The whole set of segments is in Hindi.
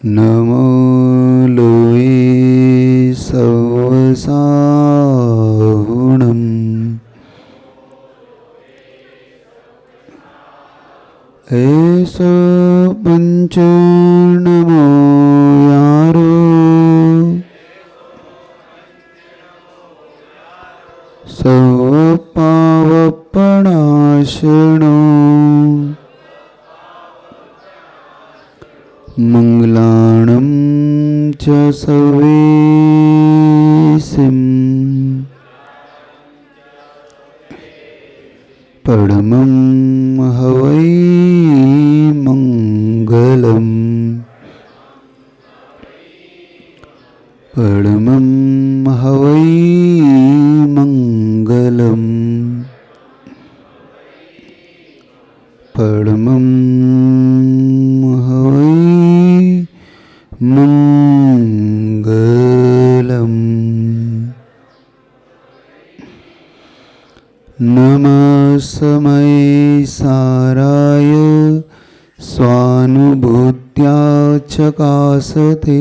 नमो लोये सवसाहुणम् ऐसो पंचनमो यारो सवपावपणाशनो मंगलाणं च सर्वेसिं परमं हवै मंगलम् परमं हवै मंगलम् परमं हवै मंगलम्। नमस्मै साराय स्वानुभूत्या चकासते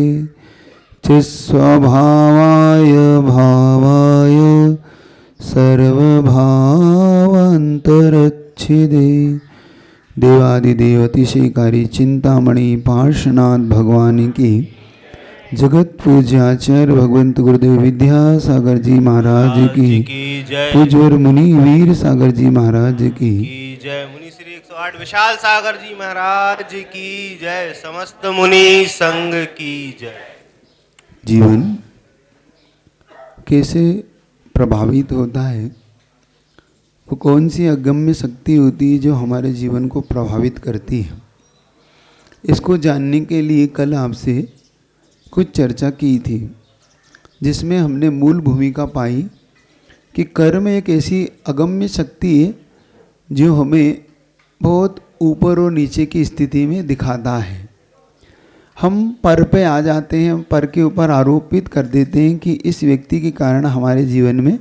चिस्वभावाय भावाय सर्वभावान्तरच्छिदे देवादिदेव अतिशयकारी चिंतामणि पार्श्वनाथ भगवान की जगत पूज्याचार्य भगवंत गुरुदेव विद्यासागर जी महाराज की पूज्यवर मुनि वीर सागर जी महाराज की जय। मुनि श्री 108 विशाल सागर जी महाराज की जय। समस्त मुनि संघ की जय। जीवन कैसे प्रभावित होता है, वो कौन सी अगम्य शक्ति होती है जो हमारे जीवन को प्रभावित करती है, इसको जानने के लिए कल आपसे कुछ चर्चा की थी, जिसमें हमने मूल भूमिका पाई कि कर्म एक ऐसी अगम्य शक्ति है जो हमें बहुत ऊपर और नीचे की स्थिति में दिखाता है। हम पर पे आ जाते हैं, पर के ऊपर आरोपित कर देते हैं कि इस व्यक्ति के कारण हमारे जीवन में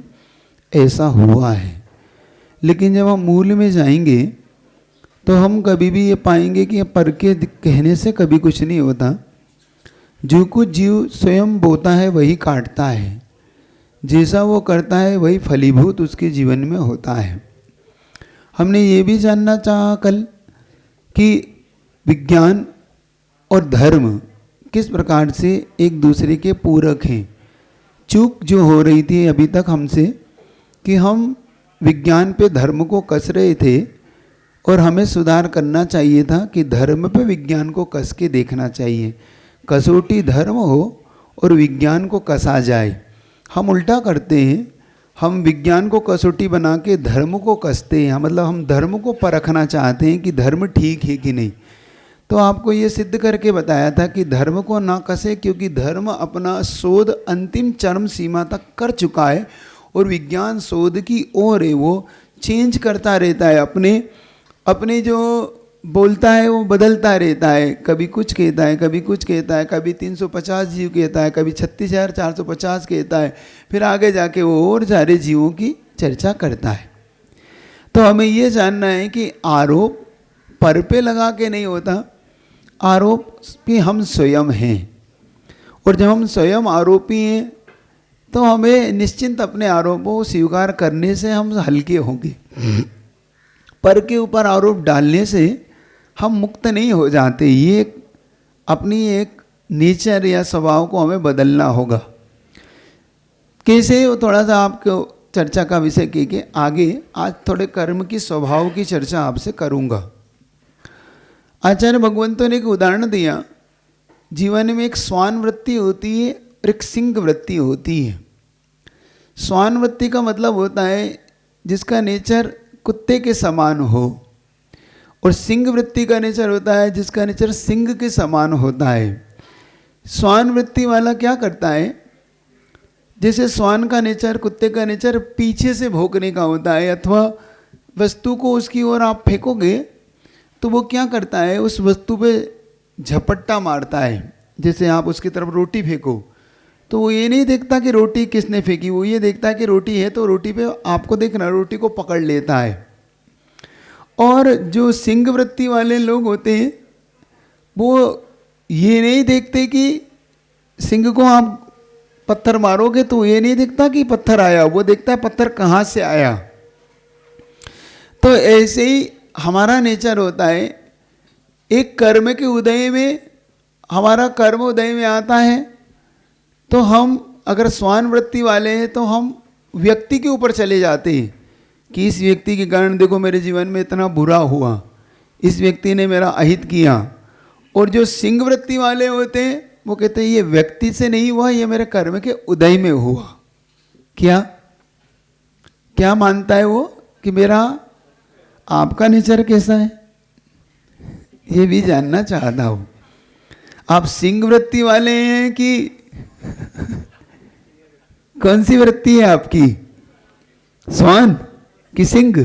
ऐसा हुआ है। लेकिन जब हम मूल में जाएंगे तो हम कभी भी ये पाएंगे कि पर के कहने से कभी कुछ नहीं होता। जो कुछ जीव स्वयं बोता है वही काटता है, जैसा वो करता है वही फलीभूत उसके जीवन में होता है। हमने ये भी जानना चाहा कल कि विज्ञान और धर्म किस प्रकार से एक दूसरे के पूरक हैं। चूक जो हो रही थी अभी तक हमसे कि हम विज्ञान पे धर्म को कस रहे थे और हमें सुधार करना चाहिए था कि धर्म पे विज्ञान को कस के देखना चाहिए। कसौटी धर्म हो और विज्ञान को कसा जाए। हम उल्टा करते हैं, हम विज्ञान को कसौटी बना के धर्म को कसते हैं। मतलब हम धर्म को परखना चाहते हैं कि धर्म ठीक है कि नहीं। तो आपको ये सिद्ध करके बताया था कि धर्म को ना कसे, क्योंकि धर्म अपना शोध अंतिम चरम सीमा तक कर चुका है और विज्ञान शोध की ओर है, वो चेंज करता रहता है। अपने जो बोलता है वो बदलता रहता है, कभी कुछ कहता है, कभी कुछ कहता है, कभी 350 जीव कहता है, कभी 36,450 कहता है, फिर आगे जाके वो और सारे जीवों की चर्चा करता है। तो हमें ये जानना है कि आरोप पर पे लगा के नहीं होता, आरोप भी हम स्वयं हैं। और जब हम स्वयं आरोपी हैं तो हमें निश्चिंत अपने आरोपों को स्वीकार करने से हम हल्के होंगे। पर के ऊपर आरोप डालने से हम मुक्त नहीं हो जाते। ये अपनी एक नेचर या स्वभाव को हमें बदलना होगा। कैसे, वो थोड़ा सा आपको चर्चा का विषय के आगे आज थोड़े कर्म की स्वभाव की चर्चा आपसे करूँगा। आचार्य भगवंतों ने एक उदाहरण दिया। जीवन में एक स्वान वृत्ति होती है और एक सिंह वृत्ति होती है। स्वान वृत्ति का मतलब होता है जिसका नेचर कुत्ते के समान हो, और सिंह वृत्ति का नेचर होता है जिसका नेचर सिंह के समान होता है। स्वान वृत्ति वाला क्या करता है, जैसे स्वान का नेचर, कुत्ते का नेचर पीछे से भौंकने का होता है, अथवा वस्तु को उसकी ओर आप फेंकोगे तो वो क्या करता है, उस वस्तु पे झपट्टा मारता है। जैसे आप उसकी तरफ रोटी फेंको तो वो ये नहीं देखता कि रोटी किसने फेंकी, वो ये देखता है कि रोटी है तो रोटी पे आपको देखना, रोटी को पकड़ लेता है। और जो सिंह वृत्ति वाले लोग होते हैं वो ये नहीं देखते कि सिंह को आप पत्थर मारोगे तो ये नहीं देखता कि पत्थर आया, वो देखता है पत्थर कहाँ से आया। तो ऐसे ही हमारा नेचर होता है। एक कर्म के उदय में, हमारा कर्म उदय में आता है तो हम अगर स्वान वृत्ति वाले हैं तो हम व्यक्ति के ऊपर चले जाते हैं कि इस व्यक्ति के कारण देखो मेरे जीवन में इतना बुरा हुआ, इस व्यक्ति ने मेरा अहित किया। और जो सिंह वृत्ति वाले होते हैं वो कहते हैं ये व्यक्ति से नहीं हुआ, ये मेरे कर्म के उदय में हुआ। क्या क्या मानता है वो कि मेरा आपका नेचर कैसा है, ये भी जानना चाहता हूं। आप सिंह वृत्ति वाले हैं कि कौन सी वृत्ति है आपकी, स्वान कि सिंह?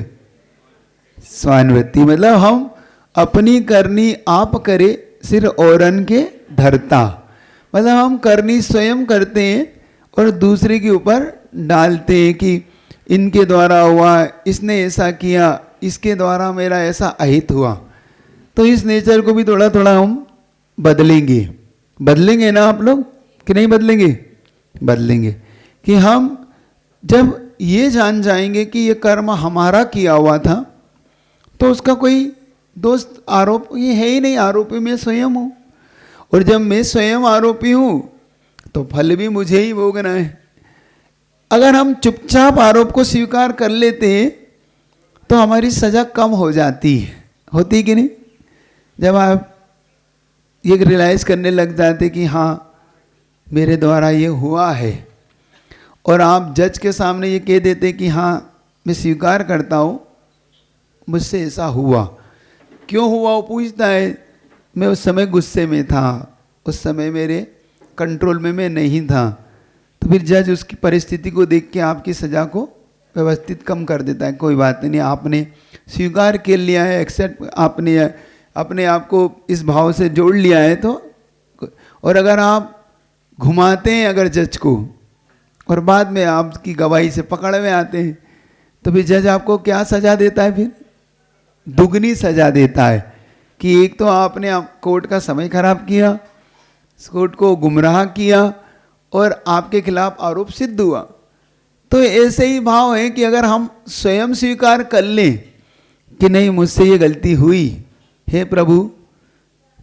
स्वान वृत्ति मतलब हम अपनी करनी आप करे सिर औरन के धरता, मतलब हम करनी स्वयं करते हैं और दूसरे के ऊपर डालते हैं कि इनके द्वारा हुआ, इसने ऐसा किया, इसके द्वारा मेरा ऐसा अहित हुआ। तो इस नेचर को भी थोड़ा थोड़ा हम बदलेंगे। बदलेंगे ना आप लोग कि नहीं बदलेंगे? बदलेंगे कि हम जब ये जान जाएंगे कि ये कर्म हमारा किया हुआ था तो उसका कोई दोस्त आरोप ये है ही नहीं, आरोपी मैं स्वयं हूँ। और जब मैं स्वयं आरोपी हूँ तो फल भी मुझे ही भोगना है। अगर हम चुपचाप आरोप को स्वीकार कर लेते हैं तो हमारी सजा कम हो जाती है, होती कि नहीं? जब आप ये रियलाइज करने लग जाते कि हाँ मेरे द्वारा ये हुआ है, और आप जज के सामने ये कह देते कि हाँ मैं स्वीकार करता हूँ मुझसे ऐसा हुआ। क्यों हुआ वो पूछता है। मैं उस समय गुस्से में था, उस समय मेरे कंट्रोल में मैं नहीं था। तो फिर जज उसकी परिस्थिति को देख के आपकी सज़ा को व्यवस्थित कम कर देता है। कोई बात नहीं, आपने स्वीकार कर लिया है, एक्सेप्ट आपने अपने आप को इस भाव से जोड़ लिया है तो। और अगर आप घुमाते हैं अगर जज को और बाद में आपकी गवाही से पकड़ में आते हैं तो फिर जज आपको क्या सज़ा देता है? फिर दुगनी सज़ा देता है कि एक तो आपने कोर्ट का समय खराब किया, कोर्ट को गुमराह किया और आपके खिलाफ आरोप सिद्ध हुआ। तो ऐसे ही भाव है कि अगर हम स्वयं स्वीकार कर लें कि नहीं मुझसे ये गलती हुई है, प्रभु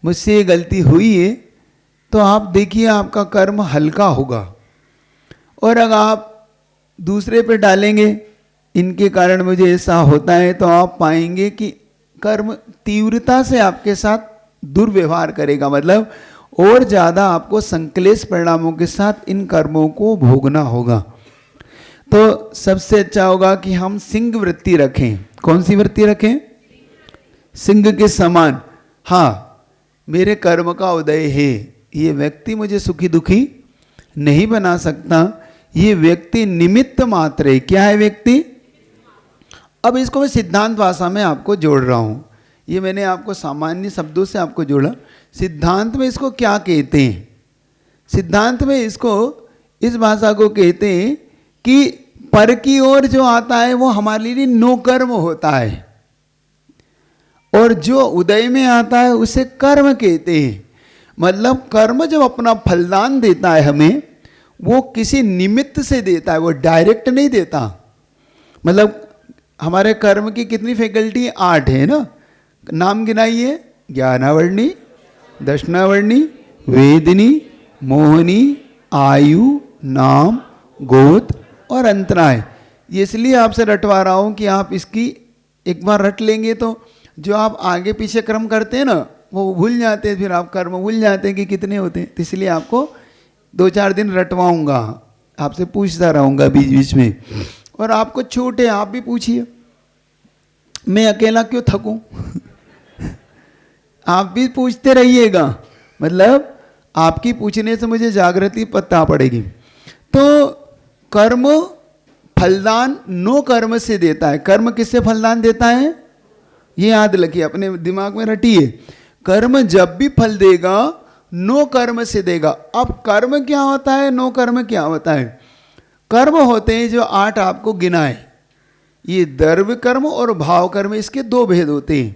मुझसे ये गलती हुई है, तो आप देखिए आपका कर्म हल्का होगा। और अगर आप दूसरे पे डालेंगे इनके कारण मुझे ऐसा होता है, तो आप पाएंगे कि कर्म तीव्रता से आपके साथ दुर्व्यवहार करेगा, मतलब और ज़्यादा आपको संक्लेश परिणामों के साथ इन कर्मों को भोगना होगा। तो सबसे अच्छा होगा कि हम सिंह वृत्ति रखें। कौन सी वृत्ति रखें? सिंह के समान। हाँ मेरे कर्म का उदय है, ये व्यक्ति मुझे सुखी दुखी नहीं बना सकता, ये व्यक्ति निमित्त मात्र है। क्या है व्यक्ति? अब इसको मैं सिद्धांत भाषा में आपको जोड़ रहा हूँ। ये मैंने आपको सामान्य शब्दों से आपको जोड़ा। सिद्धांत में इसको क्या कहते हैं? सिद्धांत में इसको इस भाषा को कहते हैं कि पर की ओर जो आता है वो हमारे लिए नो कर्म होता है, और जो उदय में आता है उसे कर्म कहते हैं। मतलब कर्म जब अपना फलदान देता है हमें, वो किसी निमित्त से देता है, वो डायरेक्ट नहीं देता। मतलब हमारे कर्म की कितनी फैकल्टी? 8 है ना। नाम गिनाइए। ज्ञानावर्णी, दर्शनावर्णी, वेदिनी, मोहनी, आयु, नाम, गोत्र और अंतराय। ये इसलिए आपसे रटवा रहा हूँ कि आप इसकी एक बार रट लेंगे तो जो आप आगे पीछे कर्म करते हैं ना वो भूल जाते हैं, फिर आप कर्म भूल जाते हैं कि कितने होते हैं। तो इसलिए आपको 2-4 दिन रटवाऊंगा, आपसे पूछता रहूँगा बीच बीच में। और आपको छूट है, आप भी पूछिए, मैं अकेला क्यों थकूं? आप भी पूछते रहिएगा, मतलब आपकी पूछने से मुझे जागृति पता पड़ेगी। तो कर्म फलदान नो कर्म से देता है। कर्म किससे फलदान देता है? ये याद रखिए, अपने दिमाग में रटिए। कर्म जब भी फल देगा नो कर्म से देगा। अब कर्म क्या होता है, नो कर्म क्या होता है? कर्म होते हैं जो 8 आपको गिनाए, ये द्रव्य कर्म और भाव कर्म, इसके 2 भेद होते हैं।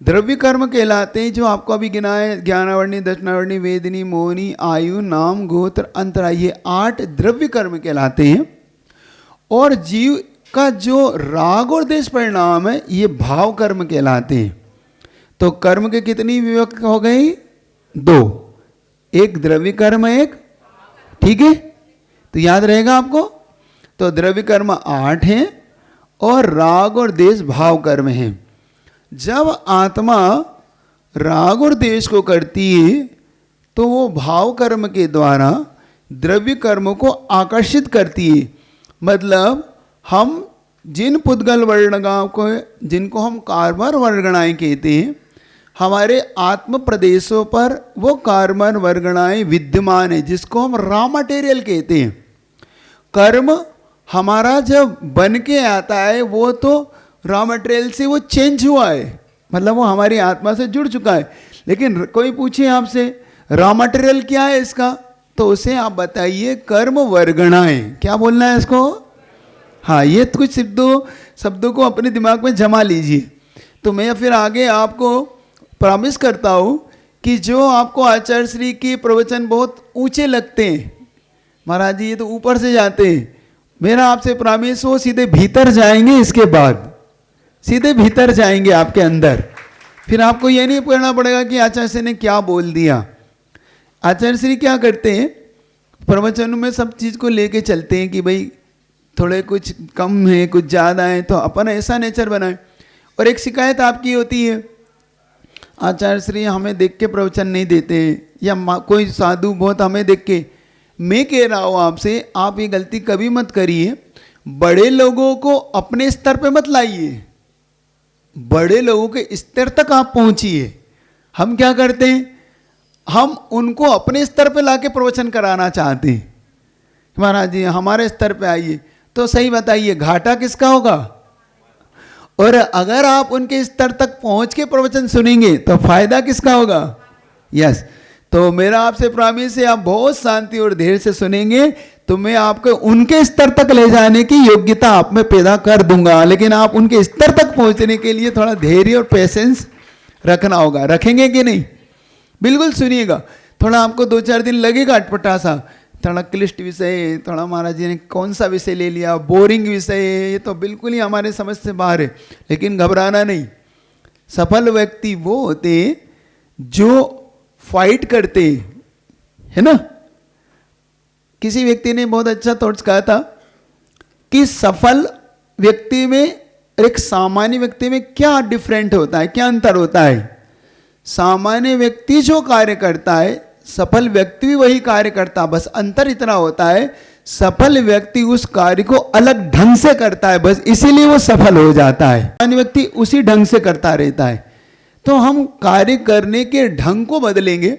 द्रव्य कर्म कहलाते हैं जो आपको अभी गिना है, ज्ञानावर्णी, दक्षिणावर्णी, वेदिनी, मोहिनी, आयु, नाम, गोत्र, अंतरा, ये 8 द्रव्य कर्म कहलाते हैं। और जीव का जो राग और देश परिणाम है ये भाव कर्म कहलाते हैं। तो कर्म के कितनी विभक्त हो गई? 2, एक द्रव्य कर्म, एक, ठीक है, तो याद रहेगा आपको। तो द्रव्य कर्म 8 हैं और राग और देश भाव कर्म हैं। जब आत्मा राग और देश को करती है तो वो भाव कर्म के द्वारा द्रव्य कर्म को आकर्षित करती है। मतलब हम जिन पुद्गल वर्णगाओं को, जिनको हम कार्बन वर्गणाएं कहते हैं, हमारे आत्म प्रदेशों पर वो कार्बन वर्गणाएं विद्यमान है, जिसको हम रॉ मटेरियल कहते हैं। कर्म हमारा जब बन के आता है वो तो रॉ मटेरियल से वो चेंज हुआ है, मतलब वो हमारी आत्मा से जुड़ चुका है। लेकिन कोई पूछे आपसे रॉ मटेरियल क्या है इसका, तो उसे आप बताइए कर्म वर्गणाएं। क्या बोलना है इसको? हाँ, ये कुछ शब्दों को अपने दिमाग में जमा लीजिए। तो मैं फिर आगे आपको प्रॉमिस करता हूँ कि जो आपको आचार्य श्री के प्रवचन बहुत ऊंचे लगते हैं, महाराज जी ये तो ऊपर से जाते हैं, मेरा आपसे प्रॉमिस हो सीधे भीतर जाएंगे, इसके बाद सीधे भीतर जाएंगे आपके अंदर। फिर आपको ये नहीं करना पड़ेगा कि आचार्य श्री ने क्या बोल दिया। आचार्य श्री क्या करते हैं, प्रवचनों में सब चीज़ को लेके चलते हैं कि भाई थोड़े कुछ कम है, कुछ ज़्यादा है, तो अपन ऐसा नेचर बनाए। और एक शिकायत आपकी होती है, आचार्य श्री हमें देख के प्रवचन नहीं देते, या कोई साधु बहुत हमें देख के। मैं कह रहा हूँ आपसे, आप ये गलती कभी मत करिए, बड़े लोगों को अपने स्तर पे मत लाइए, बड़े लोगों के स्तर तक आप पहुँचिए। हम क्या करते हैं, हम उनको अपने स्तर पे लाके प्रवचन कराना चाहते हैं। महाराज जी हमारे स्तर पे आइए, तो सही बताइए घाटा किसका होगा? और अगर आप उनके स्तर तक पहुंच के प्रवचन सुनेंगे तो फायदा किसका होगा? यस। तो मेरा आपसे प्रॉमिस है, आप बहुत शांति और धैर्य से सुनेंगे तो मैं आपको उनके स्तर तक ले जाने की योग्यता आप में पैदा कर दूंगा। लेकिन आप उनके स्तर तक पहुंचने के लिए थोड़ा धैर्य और पेशेंस रखना होगा। रखेंगे कि नहीं? बिल्कुल सुनिएगा। थोड़ा आपको 2-4 दिन लगेगा अटपटा सा, थोड़ा क्लिष्ट विषय है, थोड़ा महाराज जी ने कौन सा विषय ले लिया, बोरिंग विषय है, ये तो बिल्कुल ही हमारे समझ से बाहर है। लेकिन घबराना नहीं। सफल व्यक्ति वो होते जो फाइट करते, है ना। किसी व्यक्ति ने बहुत अच्छा थॉट्स कहा था कि सफल व्यक्ति में और एक सामान्य व्यक्ति में क्या डिफरेंट होता है, क्या अंतर होता है। सामान्य व्यक्ति जो कार्य करता है, सफल व्यक्ति भी वही कार्य करता, बस अंतर इतना होता है सफल व्यक्ति उस कार्य को अलग ढंग से करता है, बस इसीलिए वो सफल हो जाता है। सामान्य व्यक्ति उसी ढंग से करता रहता है। तो हम कार्य करने के ढंग को बदलेंगे,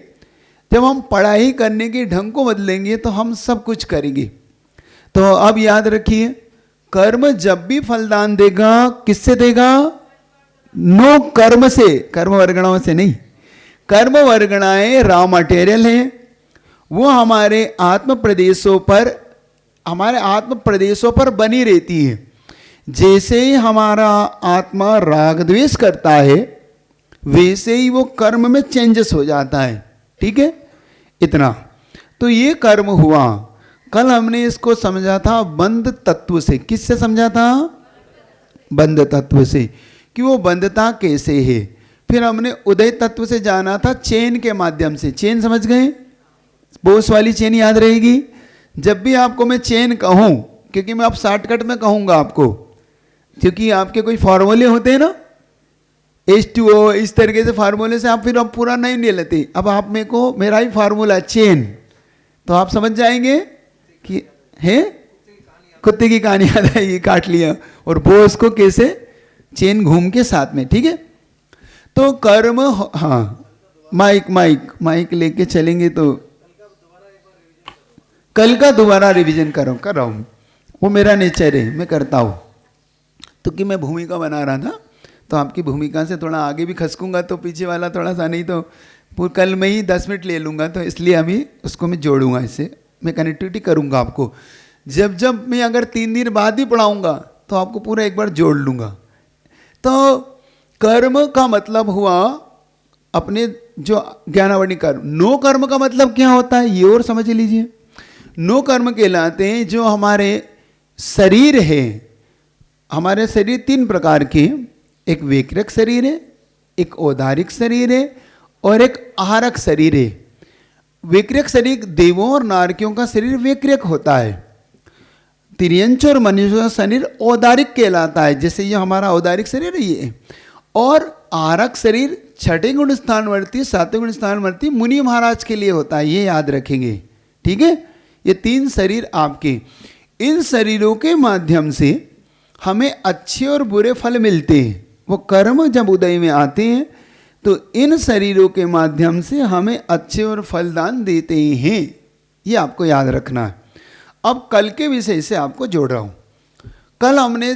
जब हम पढ़ाई करने के ढंग को बदलेंगे तो हम सब कुछ करेंगे। तो अब याद रखिए, कर्म जब भी फलदान देगा, किससे देगा? नो कर्म से, कर्म वर्गणाओं से नहीं। कर्म वर्गणाएं रॉ मटेरियल हैं, वो हमारे आत्म प्रदेशों पर बनी रहती है। जैसे ही हमारा आत्मा राग द्वेष करता है वैसे ही वो कर्म में चेंजेस हो जाता है। ठीक है, इतना तो ये कर्म हुआ। कल हमने इसको समझा था बंध तत्व से। किससे समझा था? बंध तत्व से, कि वो बंधता कैसे है। फिर हमने उदय तत्व से जाना था चेन के माध्यम से। चेन समझ गए? बोस वाली चेन याद रहेगी। जब भी आपको मैं चेन कहूं, क्योंकि मैं आप शॉर्टकट में कहूंगा आपको, क्योंकि आपके कोई फार्मूले होते हैं ना, H2O, इस तरीके से फार्मूले से आप फिर अब पूरा नहीं ले लेते। अब आप मेरे को, मेरा ही फार्मूला चेन, तो आप समझ जाएंगे कि है कुत्ते की कहानी याद आएगी, काट लिया, और बोस को कैसे चेन घूम के साथ में। ठीक है, तो कर्म, हाँ माइक लेके चलेंगे तो कल का दोबारा रिवीजन कर रहा हूँ, वो मेरा नेचर है, मैं करता हूँ। तो कि मैं भूमिका बना रहा था, तो आपकी भूमिका से थोड़ा आगे भी खसकूंगा तो पीछे वाला थोड़ा सा, नहीं तो कल में ही 10 मिनट ले लूँगा, तो इसलिए अभी उसको मैं जोड़ूंगा, इससे मैं कनेक्टिविटी करूँगा आपको। जब मैं अगर 3 दिन बाद ही पढ़ाऊँगा तो आपको पूरा एक बार जोड़ लूँगा। तो कर्म का मतलब हुआ अपने जो ज्ञानावरणी कर्म। नो कर्म का मतलब क्या होता है, ये और समझ लीजिए। नो कर्म कहलाते हैं जो हमारे शरीर है। हमारे शरीर 3 प्रकार के, एक वैकृक शरीर है, एक औदारिक शरीर है और एक आहारक शरीर है। वैकृक शरीर देवों और नारकियों का शरीर वैकृक होता है। तिर्यंच और मनुष्य का शरीर औदारिक कहलाता है, जैसे ये हमारा औदारिक शरीर है ये। और आहारक शरीर 6ठे गुण स्थानवर्ती 7वें गुण स्थानवर्ती मुनि महाराज के लिए होता है, ये याद रखेंगे। ठीक है, ये 3 शरीर आपके, इन शरीरों के माध्यम से हमें अच्छे और बुरे फल मिलते हैं। वो कर्म जब उदय में आते हैं तो इन शरीरों के माध्यम से हमें अच्छे और फलदान देते हैं, ये आपको याद रखना है। अब कल के विषय से आपको जोड़ रहा हूँ। कल हमने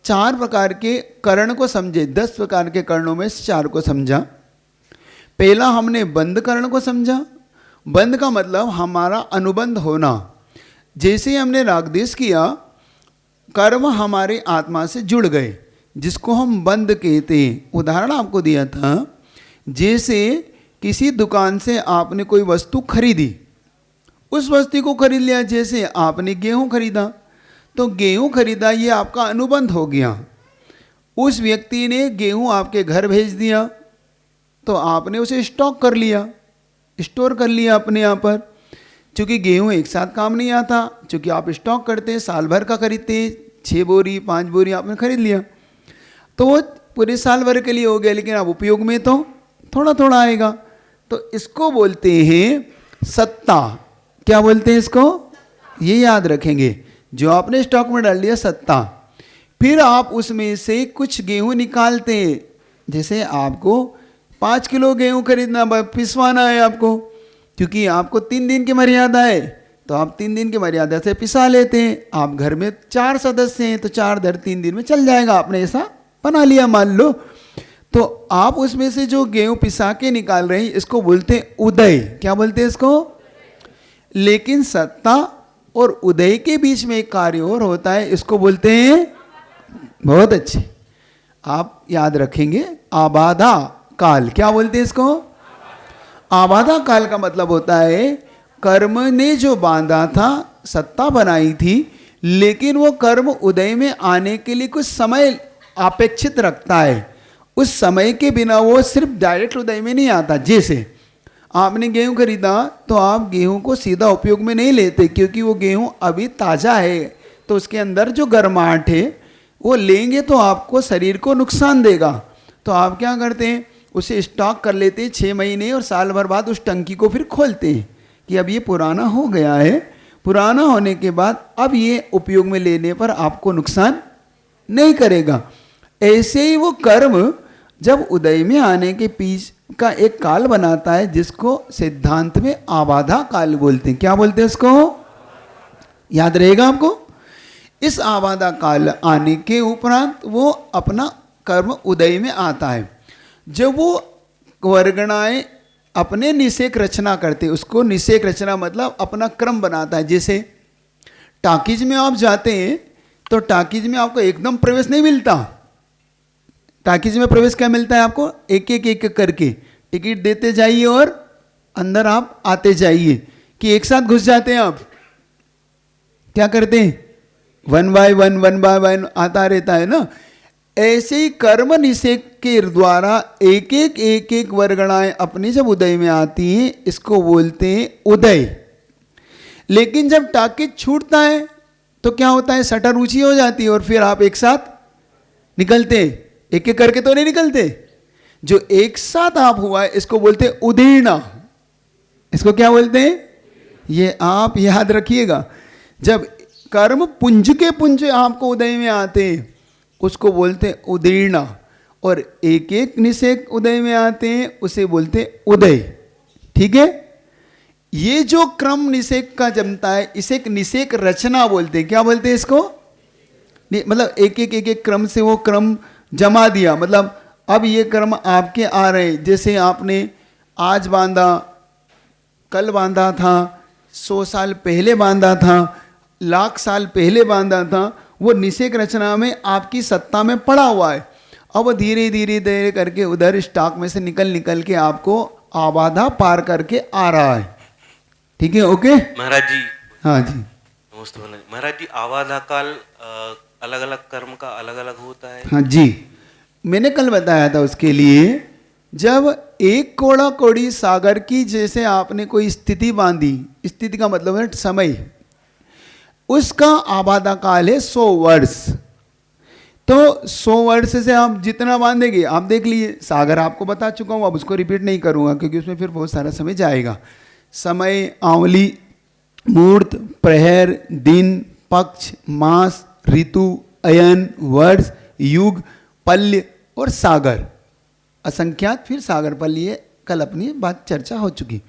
4 प्रकार के कर्ण को समझे, 10 प्रकार के कर्णों में 4 को समझा। पहला हमने बंध कर्ण को समझा। बंध का मतलब हमारा अनुबंध होना। जैसे ही हमने रागद्वेष किया, कर्म हमारे आत्मा से जुड़ गए, जिसको हम बंध कहते हैं। उदाहरण आपको दिया था, जैसे किसी दुकान से आपने कोई वस्तु खरीदी, उस वस्तु को खरीद लिया। जैसे आपने गेहूं खरीदा, तो गेहूं खरीदा ये आपका अनुबंध हो गया। उस व्यक्ति ने गेहूं आपके घर भेज दिया, तो आपने उसे स्टॉक कर लिया, स्टोर कर लिया अपने यहाँ पर। चूँकि गेहूं एक साथ काम नहीं आता, चूँकि आप स्टॉक करते साल भर का खरीदते, 6 बोरी 5 बोरी आपने खरीद लिया, तो वो पूरे साल भर के लिए हो गया, लेकिन अब उपयोग में तो थोड़ा थोड़ा आएगा। तो इसको बोलते हैं सत्ता। क्या बोलते हैं इसको, ये याद रखेंगे। जो आपने स्टॉक में डाल दिया सत्ता, फिर आप उसमें से कुछ गेहूं निकालते हैं। जैसे आपको 5 किलो गेहूं खरीदना, पिसवाना है आपको, क्योंकि आपको 3 दिन की मर्यादा है, तो आप 3 दिन की मर्यादा से पिसा लेते हैं। आप घर में 4 सदस्य हैं, तो 4 दर 3 दिन में चल जाएगा, आपने ऐसा बना लिया मान लो। तो आप उसमें से जो गेहूं पिसा के निकाल रहे हैं, इसको बोलते हैं उदय। क्या बोलते हैं इसको? लेकिन सत्ता और उदय के बीच में एक कार्य और होता है, इसको बोलते हैं, बहुत अच्छे आप याद रखेंगे, आबादा काल। क्या बोलते हैं इसको? आबादा काल का मतलब होता है कर्म ने जो बांधा था, सत्ता बनाई थी, लेकिन वो कर्म उदय में आने के लिए कुछ समय अपेक्षित रखता है। उस समय के बिना वो सिर्फ डायरेक्ट उदय में नहीं आता। जैसे आपने गेहूं खरीदा, तो आप गेहूं को सीधा उपयोग में नहीं लेते, क्योंकि वो गेहूं अभी ताज़ा है, तो उसके अंदर जो गर्माहट है वो लेंगे तो आपको शरीर को नुकसान देगा। तो आप क्या करते हैं, उसे स्टॉक कर लेते हैं 6 महीने, और साल भर बाद उस टंकी को फिर खोलते हैं कि अब ये पुराना हो गया है। पुराना होने के बाद अब ये उपयोग में लेने पर आपको नुकसान नहीं करेगा। ऐसे ही वो कर्म जब उदय में आने के पीछे का एक काल बनाता है, जिसको सिद्धांत में आबाधा काल बोलते हैं। क्या बोलते हैं उसको? याद रहेगा आपको। इस आबाधा काल आने के उपरांत वो अपना कर्म उदय में आता है। जब वो वर्गणाएं अपने निषेक रचना करते, उसको निषेक रचना मतलब अपना क्रम बनाता है। जैसे टाकीज में आप जाते हैं, तो टाकीज में आपको एकदम प्रवेश नहीं मिलता। टाकीज में प्रवेश क्या मिलता है आपको? एक एक करके टिकट देते जाइए और अंदर आप आते जाइए, कि एक साथ घुस जाते हैं आप। क्या करते हैं? 1 बाय 1 आता रहता है ना। ऐसे ही कर्म निषेक के द्वारा एक एक वर्गणाएं अपनी जब उदय में आती हैं, इसको बोलते हैं उदय। लेकिन जब टाकीज छूटता है तो क्या होता है, शटर ऊंची हो जाती है और फिर आप एक साथ निकलते। एक एक करके तो नहीं निकलते। जो एक साथ आप हुआ है, इसको बोलते हैं उदीर्णा। इसको क्या बोलते हैं, ये आप याद रखिएगा। जब कर्म पुंज के पुंज आपको उदय में आते हैं, उसको बोलते हैं उदीर्णा। और एक एक निषेक उदय में आते हैं, उसे बोलते हैं उदय। ठीक है। ये जो क्रम निषेक का जमता है, इसे एक निषेक रचना बोलते हैं। क्या बोलते हैं इसको? मतलब एक एक क्रम से वो क्रम जमा दिया, मतलब अब ये कर्म आपके आ रहे। जैसे आपने आज बांधा, कल बांधा था, 100 साल पहले बांधा था, लाख साल पहले बांधा था, वो निषेक रचना में आपकी सत्ता में पड़ा हुआ है। अब वो धीरे धीरे धीरे करके उधर स्टॉक में से निकल निकल के आपको आबाधा पार करके आ रहा है। ठीक है, ओके महाराज जी। हाँ जी, नमस्ते महाराज जी। आवाधा काल अलग अलग कर्म का अलग अलग होता है। हाँ जी, मैंने कल बताया था उसके लिए, जब एक कोड़ा कोड़ी सागर की जैसे आपने कोई स्थिति बांधी, स्थिति का मतलब है समय, उसका आबादा काल है 100 वर्ष। तो 100 वर्ष से आप जितना बांधेंगे, आप देख लिए, सागर आपको बता चुका हूँ, अब उसको रिपीट नहीं करूँगा क्योंकि उसमें फिर बहुत सारा समय जाएगा। समय, आंवली, मुहूर्त, प्रहर, दिन, पक्ष, मास, ऋतु, अयन, वर्ष, युग, पल्य और सागर, असंख्यात, फिर सागर, पल्य, कल अपनी बात चर्चा हो चुकी।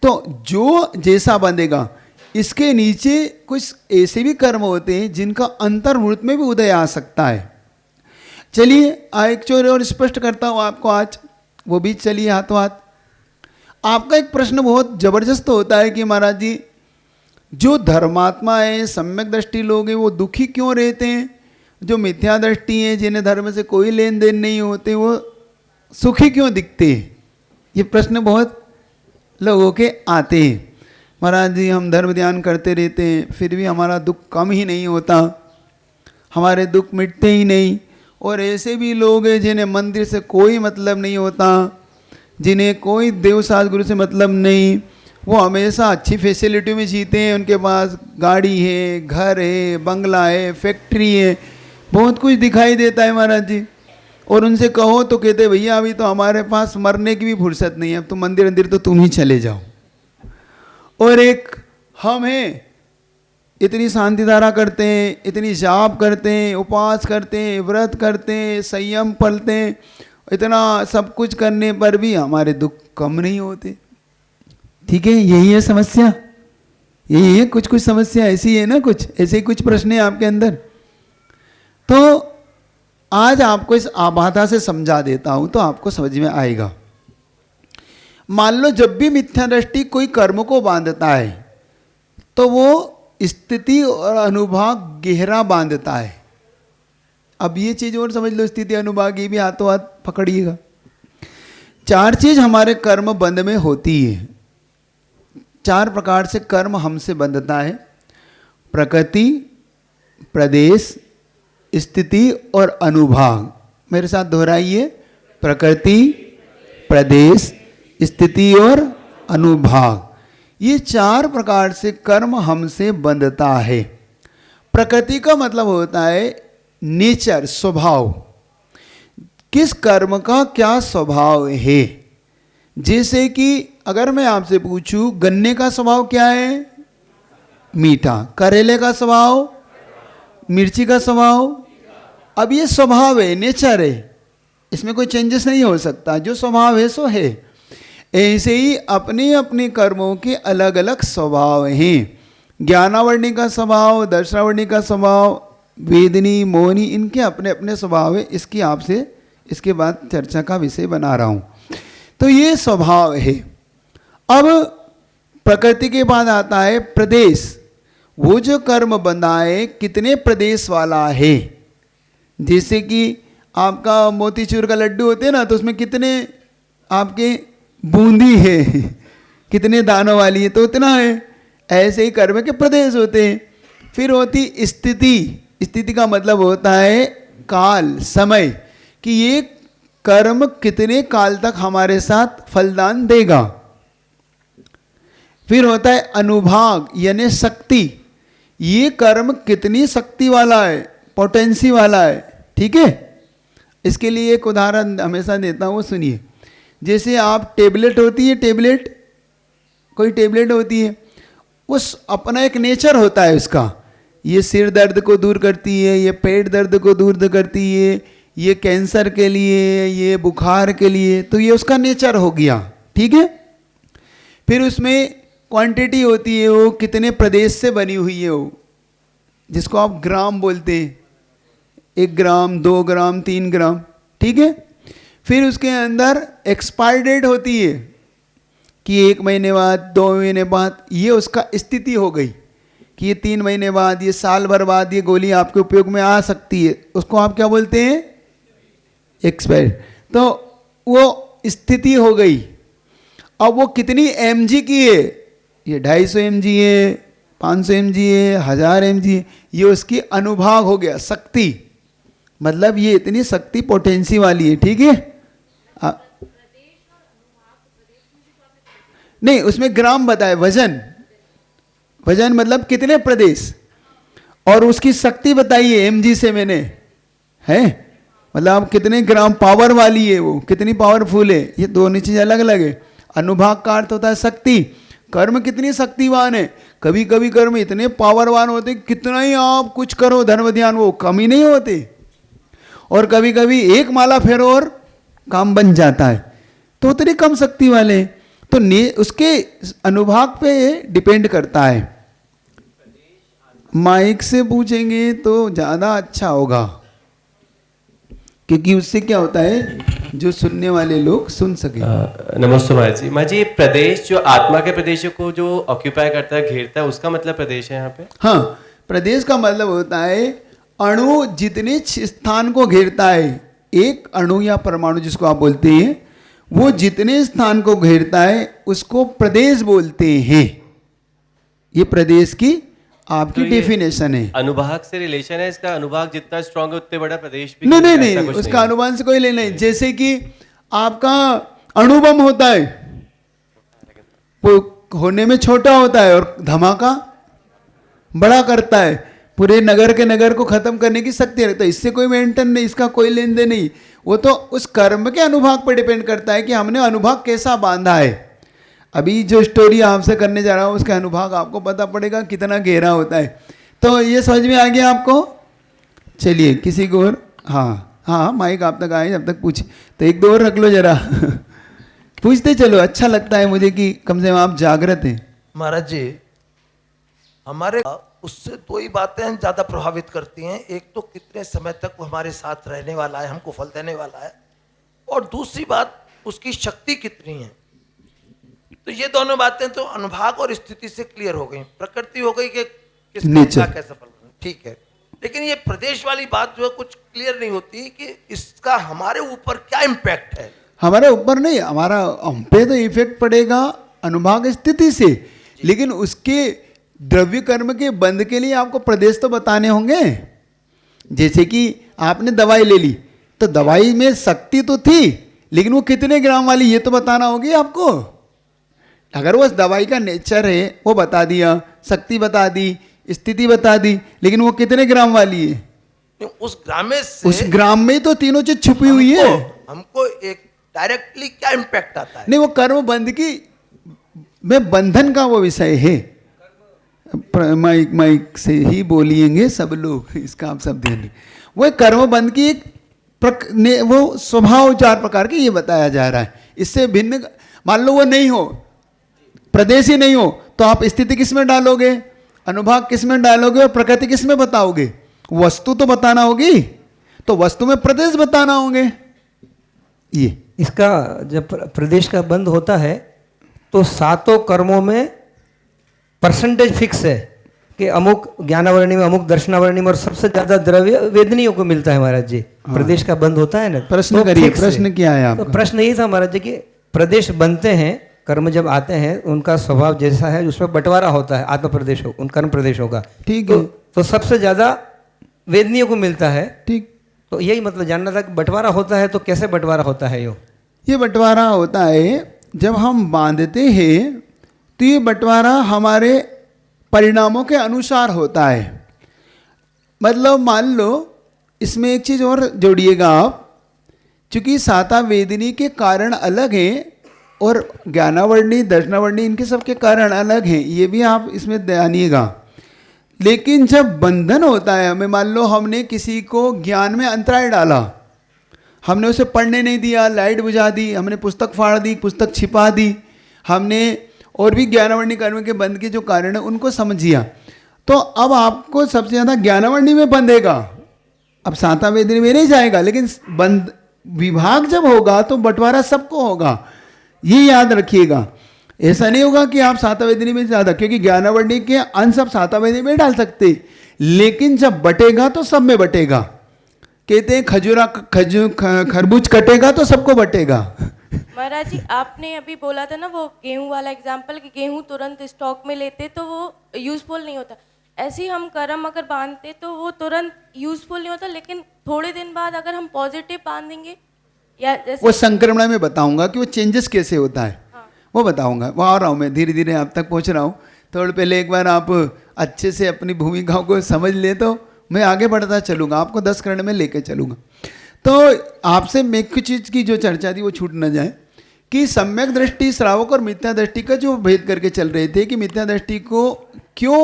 तो जो जैसा बंधेगा, इसके नीचे कुछ ऐसे भी कर्म होते हैं जिनका अंतर्मुहूर्त में भी उदय आ सकता है। चलिए एक चोर और स्पष्ट करता हूँ आपको आज, वो भी चलिए हाथों हाथ। आपका एक प्रश्न बहुत जबरदस्त होता है कि महाराज जी, जो धर्मात्मा है, सम्यक दृष्टि लोग हैं, वो दुखी क्यों रहते हैं? जो मिथ्या दृष्टि है, जिन्हें धर्म से कोई लेन देन नहीं होते, वो सुखी क्यों दिखते हैं? ये प्रश्न बहुत लोगों के आते हैं। महाराज जी, हम धर्म ध्यान करते रहते हैं, फिर भी हमारा दुख कम ही नहीं होता, हमारे दुख मिटते ही नहीं। और ऐसे भी लोग हैं जिन्हें मंदिर से कोई मतलब नहीं होता, जिन्हें कोई देवशास्त्र गुरु से मतलब नहीं, वो हमेशा अच्छी फैसिलिटी में जीते हैं, उनके पास गाड़ी है, घर है, बंगला है, फैक्ट्री है, बहुत कुछ दिखाई देता है महाराज जी। और उनसे कहो तो कहते भैया अभी तो हमारे पास मरने की भी फुर्सत नहीं है, अब तो मंदिर तो तुम ही चले जाओ। और एक हम हैं, इतनी शांति धारा करते हैं, इतनी जाप करते हैं, उपवास करते हैं, व्रत करते हैं, संयम पलते हैं, इतना सब कुछ करने पर भी हमारे दुख कम नहीं होते। ठीक है, यही है समस्या, यही है, कुछ कुछ समस्या ऐसी है ना, कुछ ऐसे ही कुछ प्रश्न है आपके अंदर। तो आज आपको इस आबाधा से समझा देता हूं तो आपको समझ में आएगा। मान लो जब भी मिथ्या दृष्टि कोई कर्म को बांधता है तो वो स्थिति और अनुभाग गहरा बांधता है। अब ये चीज और समझ लो, स्थिति अनुभाग ये भी हाथों हाथ पकड़िएगा। 4 चीज हमारे कर्म बंध में होती है, 4 प्रकार से कर्म हमसे बंधता है: प्रकृति, प्रदेश, स्थिति और अनुभाग। मेरे साथ दोहराइए: प्रकृति, प्रदेश, स्थिति और अनुभाग। ये 4 प्रकार से कर्म हमसे बंधता है। प्रकृति का मतलब होता है नेचर, स्वभाव, किस कर्म का क्या स्वभाव है। जैसे कि अगर मैं आपसे पूछूं गन्ने का स्वभाव क्या है? मीठा। करेले का स्वभाव, मिर्ची का स्वभाव। अब ये स्वभाव है, नेचर है, इसमें कोई चेंजेस नहीं हो सकता, जो स्वभाव है सो है। ऐसे ही अपने अपने कर्मों के अलग अलग स्वभाव हैं। ज्ञानावर्णी का स्वभाव, दर्शनावर्णी का स्वभाव, वेदनी, मोहनी, इनके अपने अपने स्वभाव है। इसकी आपसे इसके बाद चर्चा का विषय बना रहा हूँ। तो ये स्वभाव है। अब प्रकृति के बाद आता है प्रदेश। वो जो कर्म बंधा है कितने प्रदेश वाला है। जैसे कि आपका मोतीचूर का लड्डू होते हैं ना, तो उसमें कितने आपके बूंदी है, कितने दानों वाली है, तो उतना है। ऐसे ही कर्म के प्रदेश होते हैं। फिर होती स्थिति। स्थिति का मतलब होता है काल, समय, कि ये कर्म कितने काल तक हमारे साथ फलदान देगा। फिर होता है अनुभाग यानी शक्ति, ये कर्म कितनी शक्ति वाला है, पोटेंसी वाला है। ठीक है, इसके लिए एक उदाहरण हमेशा देता हूँ, सुनिए। जैसे आप टेबलेट होती है, टेबलेट, कोई टेबलेट होती है, उस अपना एक नेचर होता है उसका। ये सिर दर्द को दूर करती है, ये पेट दर्द को दूर करती है, ये कैंसर के लिए, ये बुखार के लिए, तो ये उसका नेचर हो गया। ठीक है, फिर उसमें क्वांटिटी होती है, वो कितने प्रदेश से बनी हुई है, वो जिसको आप ग्राम बोलते हैं, 1 ग्राम, 2 ग्राम, 3 ग्राम। ठीक है, फिर उसके अंदर एक्सपायर डेट होती है कि 1 महीने बाद, 2 महीने बाद, ये उसका स्थिति हो गई कि ये 3 महीने बाद, ये साल भर बाद ये गोली आपके उपयोग में आ सकती है। उसको आप क्या बोलते हैं? एक्सपायर, तो वो स्थिति हो गई। अब वो कितनी mg की है, ये 250 mg है, 500 mg है, 1000 mg है, ये उसकी अनुभाग हो गया, शक्ति, मतलब ये इतनी शक्ति पोटेंसी वाली है, ठीक है। नहीं, उसमें ग्राम बताए, वजन, वजन मतलब कितने प्रदेश, और उसकी शक्ति बताइए mg से मैंने, है मतलब आप कितने ग्राम पावर वाली है, वो कितनी पावरफुल है, ये दोनों चीजें अलग अलग है। अनुभाग का अर्थ होता है शक्ति, कर्म कितनी शक्तिवान है, कभी कभी कर्म इतने पावरवान होते कितना ही आप कुछ करो धर्म ध्यान वो कम ही नहीं होते, और कभी कभी एक माला फेरो और काम बन जाता है, तो उतनी कम शक्ति वाले, तो उसके अनुभाग पे डिपेंड करता है। माइक से पूछेंगे तो ज़्यादा अच्छा होगा, क्योंकि उससे क्या होता है जो सुनने वाले लोग सुन सके। नमस्ते महाराज जी। महाराज जी, प्रदेश जो आत्मा के प्रदेशों को जो ऑक्यूपाई करता है, घेरता है, उसका मतलब प्रदेश है यहाँ पे? हाँ, प्रदेश का मतलब होता है अणु जितने स्थान को घेरता है, एक अणु या परमाणु जिसको आप बोलते हैं, वो जितने स्थान को घेरता है उसको प्रदेश बोलते हैं। ये प्रदेश की आपकी तो डेफिनेशन है। अनुभाग से रिलेशन है इसका? अनुभाग जितना स्ट्रांग है उतने बड़ा प्रदेश भी? नहीं नहीं नहीं, उसका अनुमान से कोई लेना नहीं। जैसे कि आपका अणुबम होता है, वो होने में छोटा होता है और धमाका बड़ा करता है, पूरे नगर के नगर को खत्म करने की शक्ति रखता है। इससे कोई मेंटेन नहीं, इसका कोई लेन देन नहीं, वो तो उस कर्म के अनुभाग पर डिपेंड करता है कि हमने अनुभाग कैसा बांधा है। अभी जो स्टोरी आपसे करने जा रहा हूँ उसका अनुभाग आपको पता पड़ेगा कितना गहरा होता है। तो ये समझ में आ गया आपको? चलिए किसी को और, हाँ हाँ माइक आप तक आए, जब तक पूछ तो एक दो और रख लो जरा पूछते चलो, अच्छा लगता है मुझे कि कम से कम आप जागृत हैं। महाराज जी, हमारे उससे दो ही बातें ज़्यादा प्रभावित करती हैं। एक तो कितने समय तक वो हमारे साथ रहने वाला है, हमको फल देने वाला है, और दूसरी बात उसकी शक्ति कितनी है। तो ये दोनों बातें तो अनुभाग और स्थिति से क्लियर हो गई, प्रकृति हो गई कि किस का कैसा फल, ठीक है। लेकिन ये प्रदेश वाली बात जो है कुछ क्लियर नहीं होती कि इसका हमारे ऊपर क्या इम्पैक्ट है। हमारे ऊपर नहीं, हमारा हम पे तो इफेक्ट पड़ेगा अनुभाग स्थिति से, लेकिन उसके द्रव्य कर्म के बंद के लिए आपको प्रदेश तो बताने होंगे। जैसे कि आपने दवाई ले ली, तो दवाई में शक्ति तो थी, लेकिन वो कितने ग्राम वाली ये तो बताना होगी आपको। अगर वो दवाई का नेचर है वो बता दिया, शक्ति बता दी, स्थिति बता दी, लेकिन वो कितने ग्राम वाली है, उस ग्राम में से, उस ग्राम में तो तीनों चीज छुपी हुई है। हमको एक डायरेक्टली क्या इम्पैक्ट आता है? नहीं, वो कर्म बंध की में बंधन का वो विषय है। माइक से ही बोलिएंगे सब लोग, इसका आप सब ध्यान। वो कर्म बंध की एक वो स्वभाव 4 प्रकार के ये बताया जा रहा है। इससे भिन्न मान लो वो नहीं हो, प्रदेश ही नहीं हो, तो आप स्थिति किस में डालोगे, अनुभाग किस में डालोगे, और प्रकृति किस में बताओगे? वस्तु तो बताना होगी, तो वस्तु में प्रदेश बताना होंगे। ये इसका जब प्रदेश का बंद होता है तो 7 कर्मों में परसेंटेज फिक्स है कि अमुक ज्ञानावर्णी में, अमुक दर्शनावर्णी में, और सबसे ज्यादा द्रव्य वेदनियों को मिलता है महाराज जी। हाँ। प्रदेश का बंद होता है ना, प्रश्न तो करिए, fix प्रश्न क्या है आपका? तो प्रश्न यही था महाराज जी कि प्रदेश बनते हैं, कर्म जब आते हैं उनका स्वभाव जैसा है उसमें बंटवारा होता है आत्म प्रदेशों, उन कर्म प्रदेशों का, ठीक है। तो सबसे ज्यादा वेदनियों को मिलता है। ठीक, तो यही मतलब जानना था कि बंटवारा होता है तो कैसे बंटवारा होता है? ये बंटवारा होता है जब हम बांधते हैं तो ये बंटवारा हमारे परिणामों के अनुसार होता है। मतलब मान लो, इसमें एक चीज़ और जोड़िएगा आप, चूँकि साता वेदिनी के कारण अलग हैं और ज्ञानावर्णी दर्शनावर्णी इनके सबके कारण अलग हैं, ये भी आप इसमें ध्यानिएगा। लेकिन जब बंधन होता है, हमें मान लो हमने किसी को ज्ञान में अंतराय डाला, हमने उसे पढ़ने नहीं दिया, लाइट बुझा दी, हमने पुस्तक फाड़ दी, पुस्तक छिपा दी, हमने और भी ज्ञानावर्णी कर्म के बंध के जो कारण है उनको समझिया, तो अब आपको सबसे ज़्यादा ज्ञानावर्णी में बंधेगा। अब साता वेदिनी में नहीं जाएगा, लेकिन बंध विभाग जब होगा तो बंटवारा सबको होगा, ये याद रखिएगा। ऐसा नहीं होगा कि आप साता वेदिनी में ज़्यादा, क्योंकि ज्ञानावर्णी के अंश आप साता वेदिनी में डाल सकते, लेकिन जब बटेगा तो सब में बटेगा। कहते हैं खरबूज कटेगा तो सबको बटेगा। महाराज जी, आपने अभी बोला था ना वो गेहूं वाला एग्जाम्पल कि गेहूं तुरंत स्टॉक में लेते तो वो यूजफुल नहीं होता। ऐसे ही हम कर्म अगर बांधते तो वो तुरंत यूजफुल नहीं होता, लेकिन थोड़े दिन बाद अगर हम पॉजिटिव बांधेंगे या जैसे वो संक्रमण में बताऊंगा कि वो चेंजेस कैसे होता है। हाँ। वो बताऊंगा, वो आ रहा हूँ मैं, धीरे धीरे आप तक पहुँच रहा हूँ। थोड़ा पहले एक बार आप अच्छे से अपनी भूमिका को समझ ले तो मैं आगे बढ़ता चलूँगा, आपको 10 करण में लेके चलूँगा। तो आपसे मैं कुछ चीज़ की जो चर्चा थी वो छूट न जाए कि सम्यक दृष्टि श्रावक और मिथ्या दृष्टि का जो भेद करके चल रहे थे कि मिथ्या दृष्टि को क्यों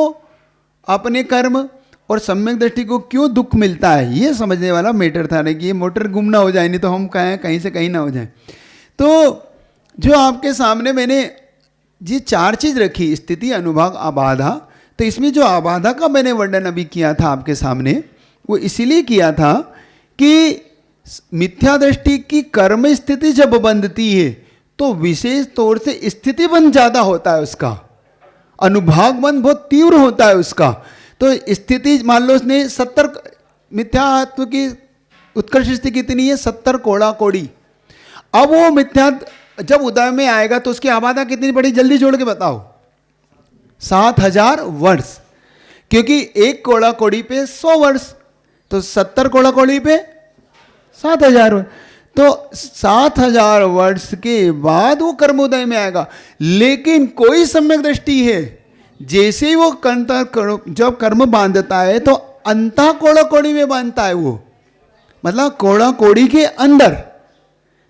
अपने कर्म और सम्यक दृष्टि को क्यों दुख मिलता है, ये समझने वाला मैटर था। नहीं कि ये मोटर गुम ना हो जाए, नहीं तो हम कहीं से कहीं ना हो जाए। तो जो आपके सामने मैंने जी 4 चीज़ रखी, स्थिति, अनुभाग, आबाधा। तो इसमें जो आबाधा का मैंने वर्णन अभी किया था आपके सामने, वो इसीलिए किया था कि मिथ्या दृष्टि की कर्म स्थिति जब बंधती है तो विशेष तौर से स्थिति बंध ज़्यादा होता है उसका, अनुभाग बंध बहुत तीव्र होता है उसका। तो स्थिति मान लो उसने 70 मिथ्यात्व की उत्कर्ष स्थिति कितनी है, 70 कोड़ा कोड़ी। अब वो मिथ्या जब उदय में आएगा तो उसकी आबादा कितनी पड़ी, जल्दी जोड़ के बताओ। 7000 वर्ष, क्योंकि एक कोड़ा कोड़ी पे 100 वर्ष, तो 70 कोड़ा कोड़ी पे 7000 वर्ष। तो 7000 वर्ष के बाद वो कर्मोदय में आएगा। लेकिन कोई सम्यक दृष्टि है, जैसे ही वो जब कर्म बांधता है तो अंतः कोड़ा कोड़ी में बांधता है वो, मतलब कोड़ा कोड़ी के अंदर।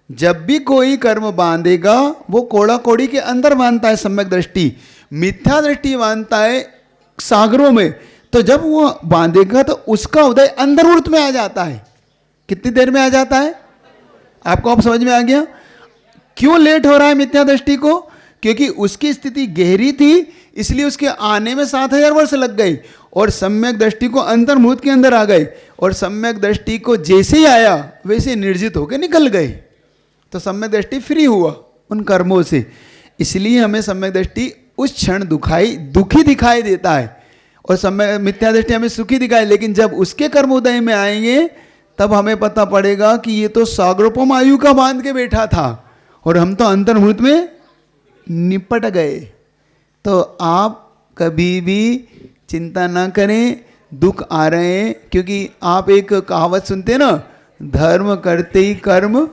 जब भी कोई कर्म बांधेगा वो कोड़ा कोड़ी के अंदर बांधता है सम्यक दृष्टि। मिथ्या दृष्टि बांधता है सागरों में। तो जब वो बांधेगा तो उसका उदय अंदर वृत्त में आ जाता है। कितनी देर में आ जाता है, आपको अब समझ में आ गया क्यों लेट हो रहा है मिथ्या दृष्टि को? क्योंकि उसकी स्थिति गहरी थी, इसलिए उसके आने में 7000 वर्ष लग गई, और सम्यक दृष्टि को अंतर्मुहूर्त के अंदर आ गए, और सम्यक दृष्टि को जैसे ही आया वैसे निर्जित होकर निकल गए। तो सम्यक दृष्टि फ्री हुआ उन कर्मों से। इसलिए हमें सम्यक दृष्टि उस क्षण दुखी दिखाई देता है, और सम्यक मिथ्या दृष्टि हमें सुखी दिखाई। लेकिन जब उसके कर्म उदय में आएंगे तब हमें पता पड़ेगा कि ये तो सागरोपम आयु का बांध के बैठा था और हम तो अंतर्मुहूर्त में निपट गए। तो आप कभी भी चिंता ना करें, दुख आ रहे हैं, क्योंकि आप एक कहावत सुनते हैं ना, धर्म करते ही कर्म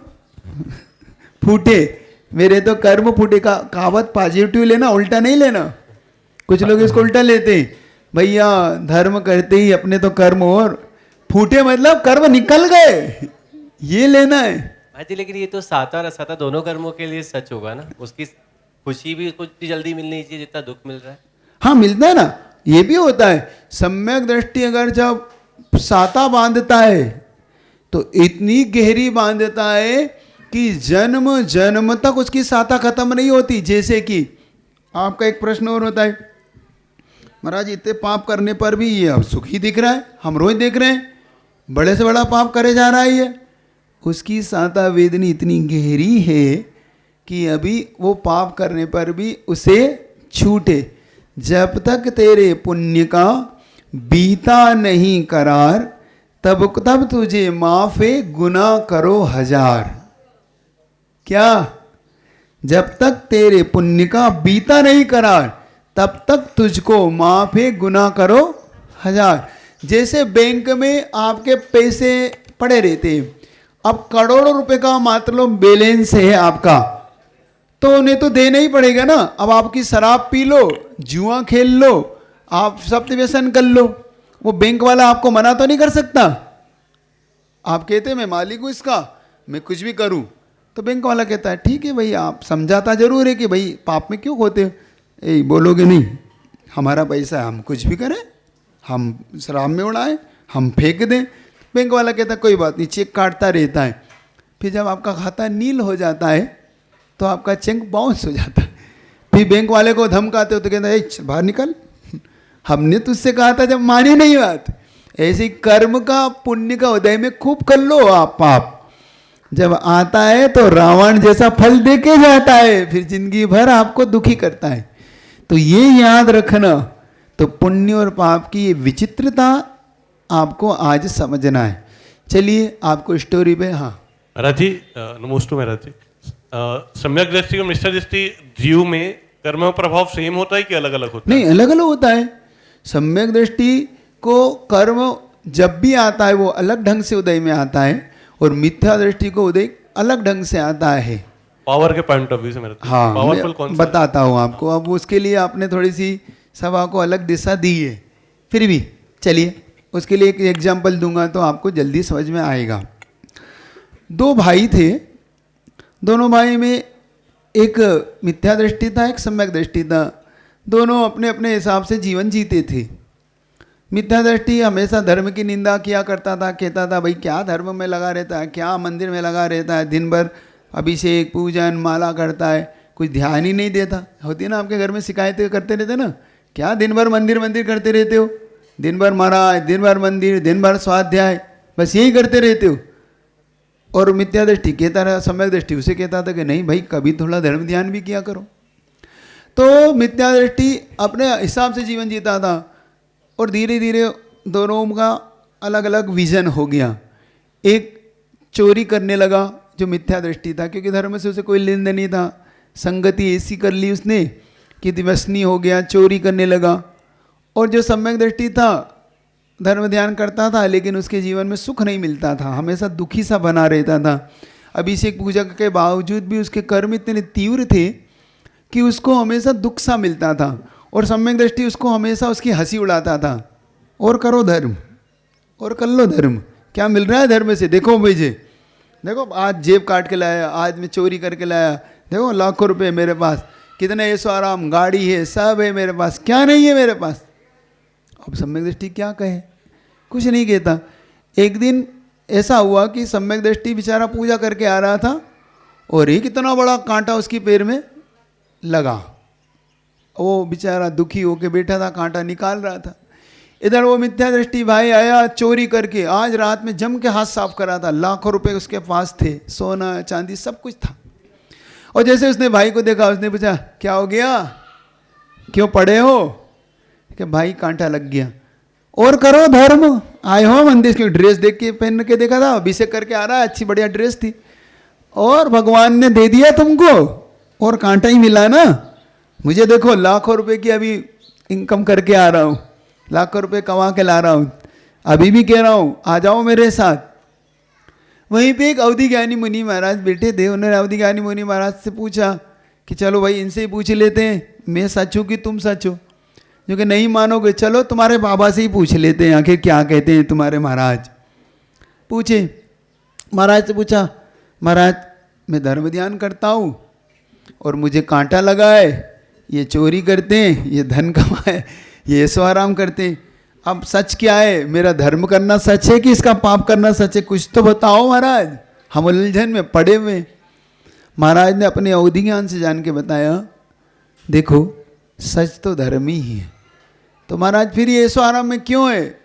फूटे। मेरे तो कर्म फूटे का कहावत पॉजिटिव लेना, उल्टा नहीं लेना। कुछ लोग इसको उल्टा लेते हैं, भैया धर्म करते ही अपने तो कर्म और फूटे, मतलब कर्म निकल गए, ये लेना है। हाँ जी, लेकिन ये तो साता और असाता दोनों कर्मों के लिए सच होगा ना। उसकी खुशी भी कुछ जल्दी मिलनी चाहिए जितना दुख मिल रहा है। हाँ मिलता है ना, ये भी होता है। सम्यक दृष्टि अगर जब साता बांधता है तो इतनी गहरी बांधता है कि जन्म जन्म तक उसकी साता खत्म नहीं होती। जैसे कि आपका एक प्रश्न और होता है, महाराज इतने पाप करने पर भी ये अब सुखी दिख रहा है, हम रोज देख रहे हैं बड़े से बड़ा पाप करे जा रहा है ये। उसकी साता वेदनी इतनी गहरी है कि अभी वो पाप करने पर भी उसे छूटे। जब तक तेरे पुण्य का बीता नहीं करार, तब तुझे माफे गुना करो 1000। क्या? जब तक तेरे पुण्य का बीता नहीं करार तब तक तुझको माफे गुना करो 1000। जैसे बैंक में आपके पैसे पड़े रहते हैं, अब करोड़ों रुपए का मात्र लो बैलेंस है आपका, तो उन्हें तो देना ही पड़ेगा ना। अब आपकी शराब पी लो, जुआ खेल लो, आप सब व्यसन कर लो, वो बैंक वाला आपको मना तो नहीं कर सकता। आप कहते मैं मालिक हूँ इसका, मैं कुछ भी करूँ, तो बैंक वाला कहता है ठीक है भाई, आप समझाता जरूर है कि भाई पाप में क्यों खोते हो, बोलोगे नहीं हमारा पैसा है, हम कुछ भी करें, हम शराब में उड़ाएं, हम फेंक दें। बैंक वाला कहता है कोई बात नहीं, चेक काटता रहता है। फिर जब आपका खाता नील हो जाता है तो आपका चेक बाउंस हो जाता है। फिर बैंक वाले को धमकाते हो तो कहता है बाहर निकल, हमने तुझसे कहा था, जब मानी नहीं बात। ऐसे कर्म का पुण्य का उदय में खूब कर लो आप पाप, जब आता है तो रावण जैसा फल देके जाता है, फिर जिंदगी भर आपको दुखी करता है। तो ये याद रखना। तो पुण्य और पाप की ये विचित्रता आपको आज समझना है। चलिए आपको स्टोरी पे, हाँ महाराज जी, नमोस्तु महाराज जी। सम्यक दृष्टि और मिश्र दृष्टि जीव में कर्म का प्रभाव सेम होता है कि अलग अलग होता है? नहीं, अलग अलग होता है। सम्यक दृष्टि को कर्म जब भी आता है वो अलग ढंग से उदय में आता है, और मिथ्या दृष्टि को उदय अलग ढंग से आता है। पावर के पॉइंट ऑफ व्यू से मेरा हाँ, पावरफुल कौन मैं सा? बताता हूँ आपको। अब उसके लिए आपने थोड़ी सी सभा को अलग दिशा दी है, फिर भी चलिए उसके लिए एक एग्जाम्पल दूंगा तो आपको जल्दी समझ में आएगा। दो भाई थे, दोनों भाई में एक मिथ्या दृष्टि था, एक सम्यक दृष्टि था। दोनों अपने अपने हिसाब से जीवन जीते थे। मिथ्या दृष्टि हमेशा धर्म की निंदा किया करता था, कहता था भाई क्या धर्म में लगा रहता है, क्या मंदिर में लगा रहता है, दिन भर अभिषेक पूजन माला करता है, कुछ ध्यान ही नहीं देता। होती है ना आपके घर में शिकायतें करते रहते ना, क्या दिन भर मंदिर मंदिर करते रहते हो, दिन भर महाराज, दिन भर मंदिर, दिन भर स्वाध्याय, बस यही करते रहते हो। और मिथ्या दृष्टि कहता रहा, सम्यक दृष्टि उसे कहता था कि नहीं भाई कभी थोड़ा धर्म ध्यान भी किया करो। तो मिथ्या दृष्टि अपने हिसाब से जीवन जीता था, और धीरे धीरे दोनों का अलग अलग विजन हो गया। एक चोरी करने लगा जो मिथ्या दृष्टि था, क्योंकि धर्म से उसे कोई लेन देन नहीं था। संगति ऐसी कर ली उसने कि व्यसनी हो गया, चोरी करने लगा। और जो सम्यक दृष्टि था धर्म ध्यान करता था, लेकिन उसके जीवन में सुख नहीं मिलता था, हमेशा दुखी सा बना रहता था। अभिषेक पूजा के बावजूद भी उसके कर्म इतने तीव्र थे कि उसको हमेशा दुख सा मिलता था, और सम्यक दृष्टि उसको हमेशा उसकी हंसी उड़ाता था। और करो धर्म, और कर लो धर्म, क्या मिल रहा है धर्म से, देखो मुझे, देखो आज जेब काट के लाया, आज मैं चोरी करके लाया, देखो लाखों रुपए मेरे पास, कितने ऐसो आराम, गाड़ी है, सब है मेरे पास, क्या नहीं है मेरे पास। अब सम्यक दृष्टि क्या कहे, कुछ नहीं कहता। एक दिन ऐसा हुआ कि सम्यक दृष्टि बेचारा पूजा करके आ रहा था, और एक इतना बड़ा कांटा उसकी पैर में लगा। वो बेचारा दुखी होके बैठा था, कांटा निकाल रहा था। इधर वो मिथ्या दृष्टि भाई आया चोरी करके, आज रात में जम के हाथ साफ करा था, लाखों रुपए उसके पास थे, सोना चांदी सब कुछ था। और जैसे उसने भाई को देखा, उसने पूछा क्या हो गया, क्यों पड़े हो, कि भाई कांटा लग गया। और करो धर्म, आए हो मंदिर की ड्रेस देख के पहन के देखा था, अभिषेक करके आ रहा है, अच्छी बढ़िया ड्रेस थी, और भगवान ने दे दिया तुमको, और कांटा ही मिला ना। मुझे देखो लाखों रुपए की अभी इनकम करके आ रहा हूँ, लाखों रुपए कमा के ला रहा हूँ, अभी भी कह रहा हूँ आ जाओ मेरे साथ। वहीं पे एक अवधि ज्ञानी मुनि महाराज बैठे थे। उन्होंने अवधि ज्ञानी मुनि महाराज से पूछा कि चलो भाई इनसे ही पूछ लेते हैं, मैं सच हूँ कि तुम सच हो। जो कि नहीं मानोगे, चलो तुम्हारे बाबा से ही पूछ लेते हैं आखिर क्या कहते हैं तुम्हारे महाराज। पूछे, महाराज से पूछा, महाराज मैं धर्म ध्यान करता हूँ और मुझे कांटा लगा है, ये चोरी करते हैं, ये धन कमाए, ये ऐसो आराम करते हैं, अब सच क्या है, मेरा धर्म करना सच है कि इसका पाप करना सच है, कुछ तो बताओ महाराज, हम उलझन में पड़े हुए। महाराज ने अपने अवधि ज्ञान से जान के बताया, देखो सच तो धर्म ही है, तो महाराज फिर ये ऐसो आराम में क्यों है,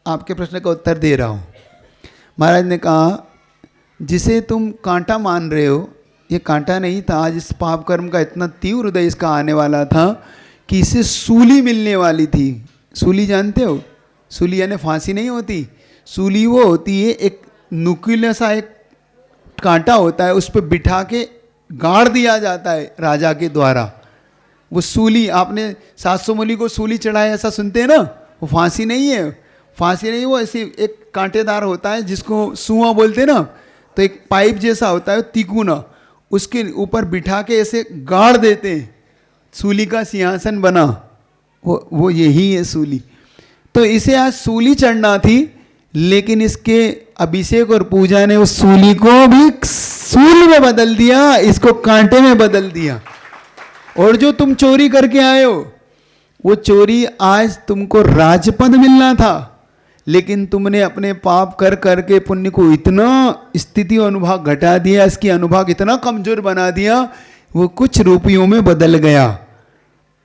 आपके प्रश्न का उत्तर दे रहा हूँ। महाराज ने कहा, जिसे तुम कांटा मान रहे हो, ये कांटा नहीं था, आज इस पाप कर्म का इतना तीव्र उदय इसका आने वाला था कि इसे सूली मिलने वाली थी। सूली जानते हो, सूली यानी फांसी नहीं होती, सूली वो होती है एक नुकीला सा एक कांटा होता है, उस पर बिठा के गाड़ दिया जाता है राजा के द्वारा। वो सूली, आपने 700 मूली को सूली चढ़ाया ऐसा सुनते हैं ना, वो फांसी नहीं है, फांसी नहीं, वो ऐसे एक कांटेदार होता है जिसको सुआ बोलते हैं ना, तो एक पाइप जैसा होता है तिकोना, उसके ऊपर बिठा के ऐसे गाड़ देते हैं, सूली का सिंहासन बना, वो यही है सूली। तो इसे आज सूली चढ़ना थी, लेकिन इसके अभिषेक और पूजा ने उस सूली को भी सूल में बदल दिया, इसको कांटे में बदल दिया। और जो तुम चोरी करके आए हो, वो चोरी आज तुमको राजपद मिलना था, लेकिन तुमने अपने पाप कर करके पुण्य को इतना स्थिति और अनुभाग घटा दिया, इसकी अनुभाग इतना कमजोर बना दिया, वो कुछ रुपयों में बदल गया।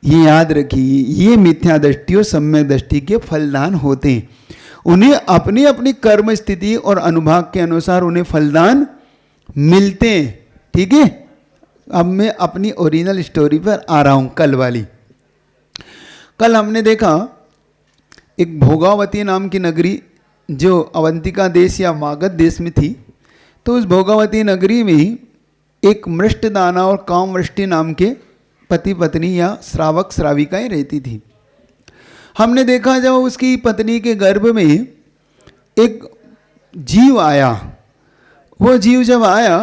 ये याद रखिए, ये मिथ्या दृष्टि और सम्यक दृष्टि के फलदान होते हैं। उन्हें अपनी अपनी कर्म स्थिति और अनुभाग के अनुसार उन्हें फलदान मिलते हैं। ठीक है, अब मैं अपनी ओरिजिनल स्टोरी पर आ रहा हूँ, कल वाली। कल हमने देखा एक भोगावती नाम की नगरी जो अवंतिका देश या मागध देश में थी, तो उस भोगावती नगरी में ही एक मृष्टदाना और कामवृष्टि नाम के पति पत्नी या श्रावक श्राविकाएं रहती थी। हमने देखा जब उसकी पत्नी के गर्भ में एक जीव आया, वो जीव जब आया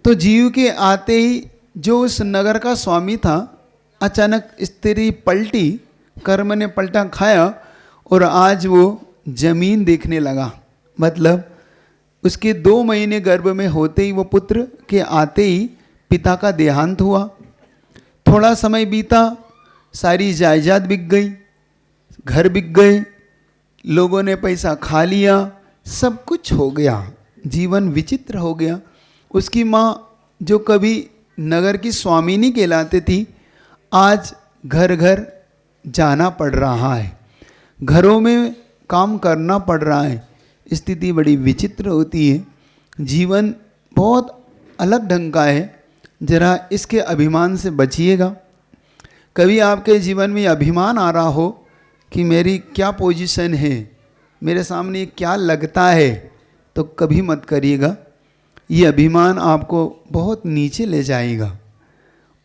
तो जीव के आते ही जो उस नगर का स्वामी था, अचानक स्त्री पलटी, कर्म ने पलटा खाया और आज वो जमीन देखने लगा। मतलब उसके 2 महीने गर्भ में होते ही वो पुत्र के आते ही पिता का देहांत हुआ। थोड़ा समय बीता, सारी जायदाद बिक गई, घर बिक गए, लोगों ने पैसा खा लिया, सब कुछ हो गया, जीवन विचित्र हो गया। उसकी माँ जो कभी नगर की स्वामिनी कहलाते थी, आज घर घर जाना पड़ रहा है, घरों में काम करना पड़ रहा है। स्थिति बड़ी विचित्र होती है, जीवन बहुत अलग ढंग का है। जरा इसके अभिमान से बचिएगा। कभी आपके जीवन में अभिमान आ रहा हो कि मेरी क्या पोजीशन है, मेरे सामने क्या लगता है, तो कभी मत करिएगा। ये अभिमान आपको बहुत नीचे ले जाएगा।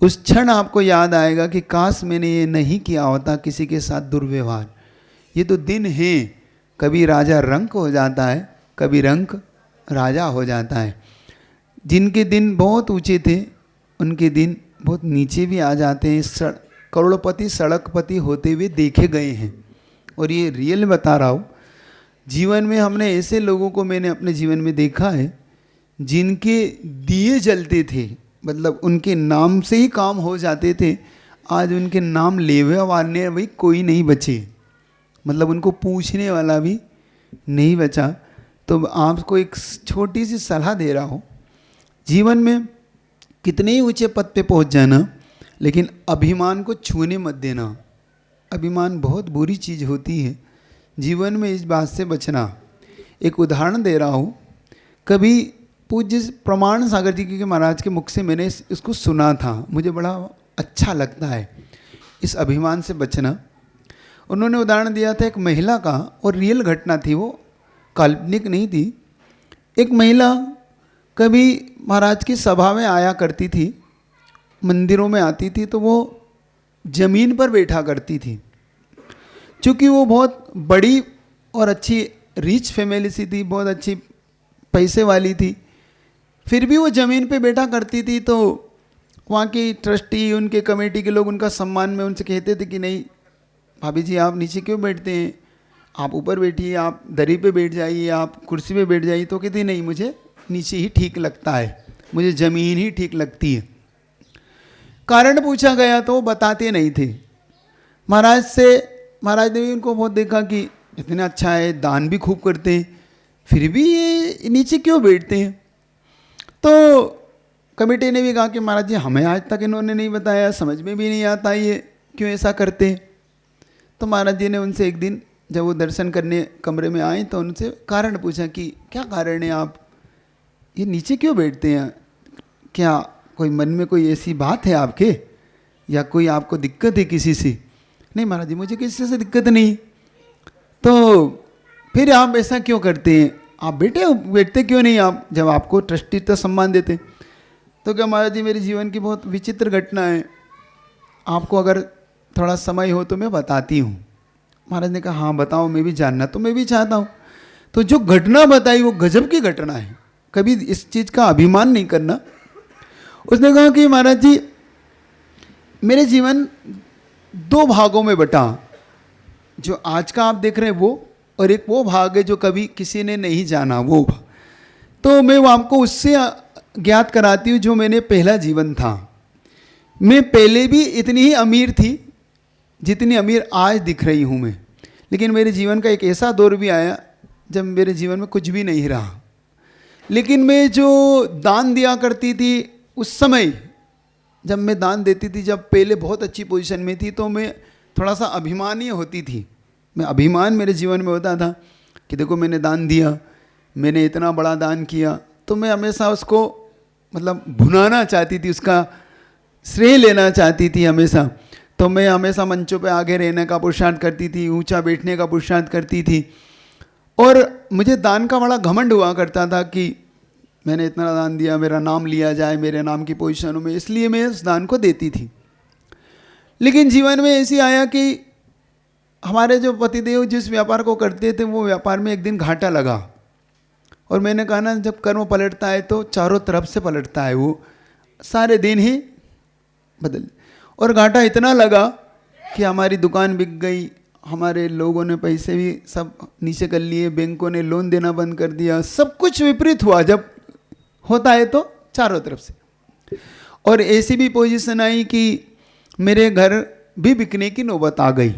उस क्षण आपको याद आएगा कि काश मैंने ये नहीं किया होता, किसी के साथ दुर्व्यवहार। ये तो दिन है, कभी राजा रंक हो जाता है, कभी रंक राजा हो जाता है। जिनके दिन बहुत ऊंचे थे उनके दिन बहुत नीचे भी आ जाते हैं। करोड़पति सड़कपति होते हुए देखे गए हैं, और ये रियल बता रहा हूँ। जीवन में हमने ऐसे लोगों को मैंने अपने जीवन में देखा है जिनके दिए जलते थे, मतलब उनके नाम से ही काम हो जाते थे। आज उनके नाम लेवे वाले भाई कोई नहीं बचे, मतलब उनको पूछने वाला भी नहीं बचा। तो आपको एक छोटी सी सलाह दे रहा हूँ, जीवन में कितने ही ऊंचे पद पे पहुँच जाना, लेकिन अभिमान को छूने मत देना। अभिमान बहुत बुरी चीज़ होती है, जीवन में इस बात से बचना। एक उदाहरण दे रहा हूँ, कभी पूज्य प्रमाण सागर जी के महाराज के मुख से मैंने इसको सुना था, मुझे बड़ा अच्छा लगता है इस अभिमान से बचना। उन्होंने उदाहरण दिया था एक महिला का, और रियल घटना थी, वो काल्पनिक नहीं थी। एक महिला कभी महाराज की सभा में आया करती थी, मंदिरों में आती थी, तो वो जमीन पर बैठा करती थी। चूँकि वो बहुत बड़ी और अच्छी रिच फैमिली सी थी, बहुत अच्छी पैसे वाली थी, फिर भी वो ज़मीन पे बैठा करती थी। तो वहाँ की ट्रस्टी, उनके कमेटी के लोग उनका सम्मान में उनसे कहते थे कि नहीं भाभी जी आप नीचे क्यों बैठते हैं, आप ऊपर बैठिए, आप दरी पे बैठ जाइए, आप कुर्सी पे बैठ जाइए। तो कहती नहीं, मुझे नीचे ही ठीक लगता है, मुझे ज़मीन ही ठीक लगती है। कारण पूछा गया तो वो बताते नहीं थे। महाराज ने भी उनको बहुत देखा कि इतना अच्छा है, दान भी खूब करते हैं, फिर भी ये नीचे क्यों बैठते हैं। तो कमेटी ने भी कहा कि महाराज जी हमें आज तक इन्होंने नहीं बताया, समझ में भी नहीं आता ये क्यों ऐसा करते हैं। तो महाराज जी ने उनसे एक दिन जब वो दर्शन करने कमरे में आए तो उनसे कारण पूछा कि क्या कारण है, आप ये नीचे क्यों बैठते हैं, क्या कोई मन में कोई ऐसी बात है आपके, या कोई आपको दिक्कत है किसी से। नहीं महाराज जी मुझे किसी से दिक्कत नहीं। तो फिर आप ऐसा क्यों करते हैं, आप बैठते क्यों नहीं आप, जब आपको ट्रस्टी तो सम्मान देते। तो क्या महाराज जी मेरे जीवन की बहुत विचित्र घटना है, आपको अगर थोड़ा समय हो तो मैं बताती हूँ। महाराज ने कहा हाँ बताओ, मैं भी जानना तो मैं भी चाहता हूँ। तो जो घटना बताई वो गजब की घटना है, कभी इस चीज़ का अभिमान नहीं करना। उसने कहा कि महाराज जी मेरे जीवन 2 भागों में बटा, जो आज का आप देख रहे हैं वो, और एक वो भाग है जो कभी किसी ने नहीं जाना वो भाग। तो मैं वो आपको उससे ज्ञात कराती हूँ जो मैंने पहला जीवन था। मैं पहले भी इतनी ही अमीर थी जितनी अमीर आज दिख रही हूँ मैं, लेकिन मेरे जीवन का एक ऐसा दौर भी आया जब मेरे जीवन में कुछ भी नहीं रहा। लेकिन मैं जो दान दिया करती थी उस समय, जब मैं दान देती थी, जब पहले बहुत अच्छी पोजीशन में थी, तो मैं थोड़ा सा अभिमानी होती थी। मैं अभिमान मेरे जीवन में होता था कि देखो मैंने दान दिया, मैंने इतना बड़ा दान किया। तो मैं हमेशा उसको मतलब भुनाना चाहती थी, उसका श्रेय लेना चाहती थी हमेशा। तो मैं हमेशा मंचों पे आगे रहने का पुरुषार्थ करती थी, ऊंचा बैठने का पुरुषार्थ करती थी। और मुझे दान का बड़ा घमंड हुआ करता था कि मैंने इतना दान दिया, मेरा नाम लिया जाए मेरे नाम की पोजीशनों में, इसलिए मैं उस दान को देती थी। लेकिन जीवन में ऐसी आया कि हमारे जो पतिदेव जिस व्यापार को करते थे वो व्यापार में एक दिन घाटा लगा, और मैंने कहा ना, जब कर्म पलटता है तो चारों तरफ से पलटता है, वो सारे दिन ही बदल। और घाटा इतना लगा कि हमारी दुकान बिक गई, हमारे लोगों ने पैसे भी सब नीचे कर लिए, बैंकों ने लोन देना बंद कर दिया, सब कुछ विपरीत हुआ। जब होता है तो चारों तरफ से। और ऐसी भी पोजीशन आई कि मेरे घर भी बिकने की नौबत आ गई,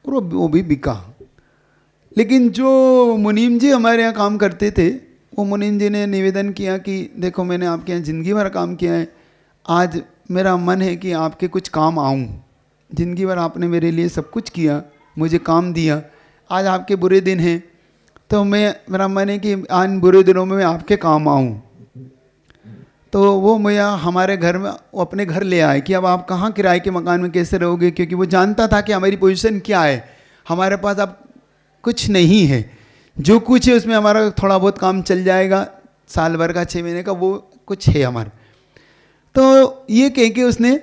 और वो भी बिका। लेकिन जो मुनीम जी हमारे यहाँ काम करते थे, वो मुनीम जी ने निवेदन किया कि देखो मैंने आपके यहाँ ज़िंदगी भर काम किया है, आज मेरा मन है कि आपके कुछ काम आऊँ। ज़िंदगी भर आपने मेरे लिए सब कुछ किया, मुझे काम दिया, आज आपके बुरे दिन हैं तो मेरा मन है कि आज बुरे दिनों में मैं आपके काम आऊँ। तो वो भैया हमारे घर में, वो अपने घर ले आए कि अब आप कहाँ किराए के मकान में कैसे रहोगे, क्योंकि वो जानता था कि हमारी पोजीशन क्या है, हमारे पास अब कुछ नहीं है, जो कुछ है उसमें हमारा थोड़ा बहुत काम चल जाएगा, साल भर का 6 महीने का वो कुछ है हमारे। तो ये कह के उसने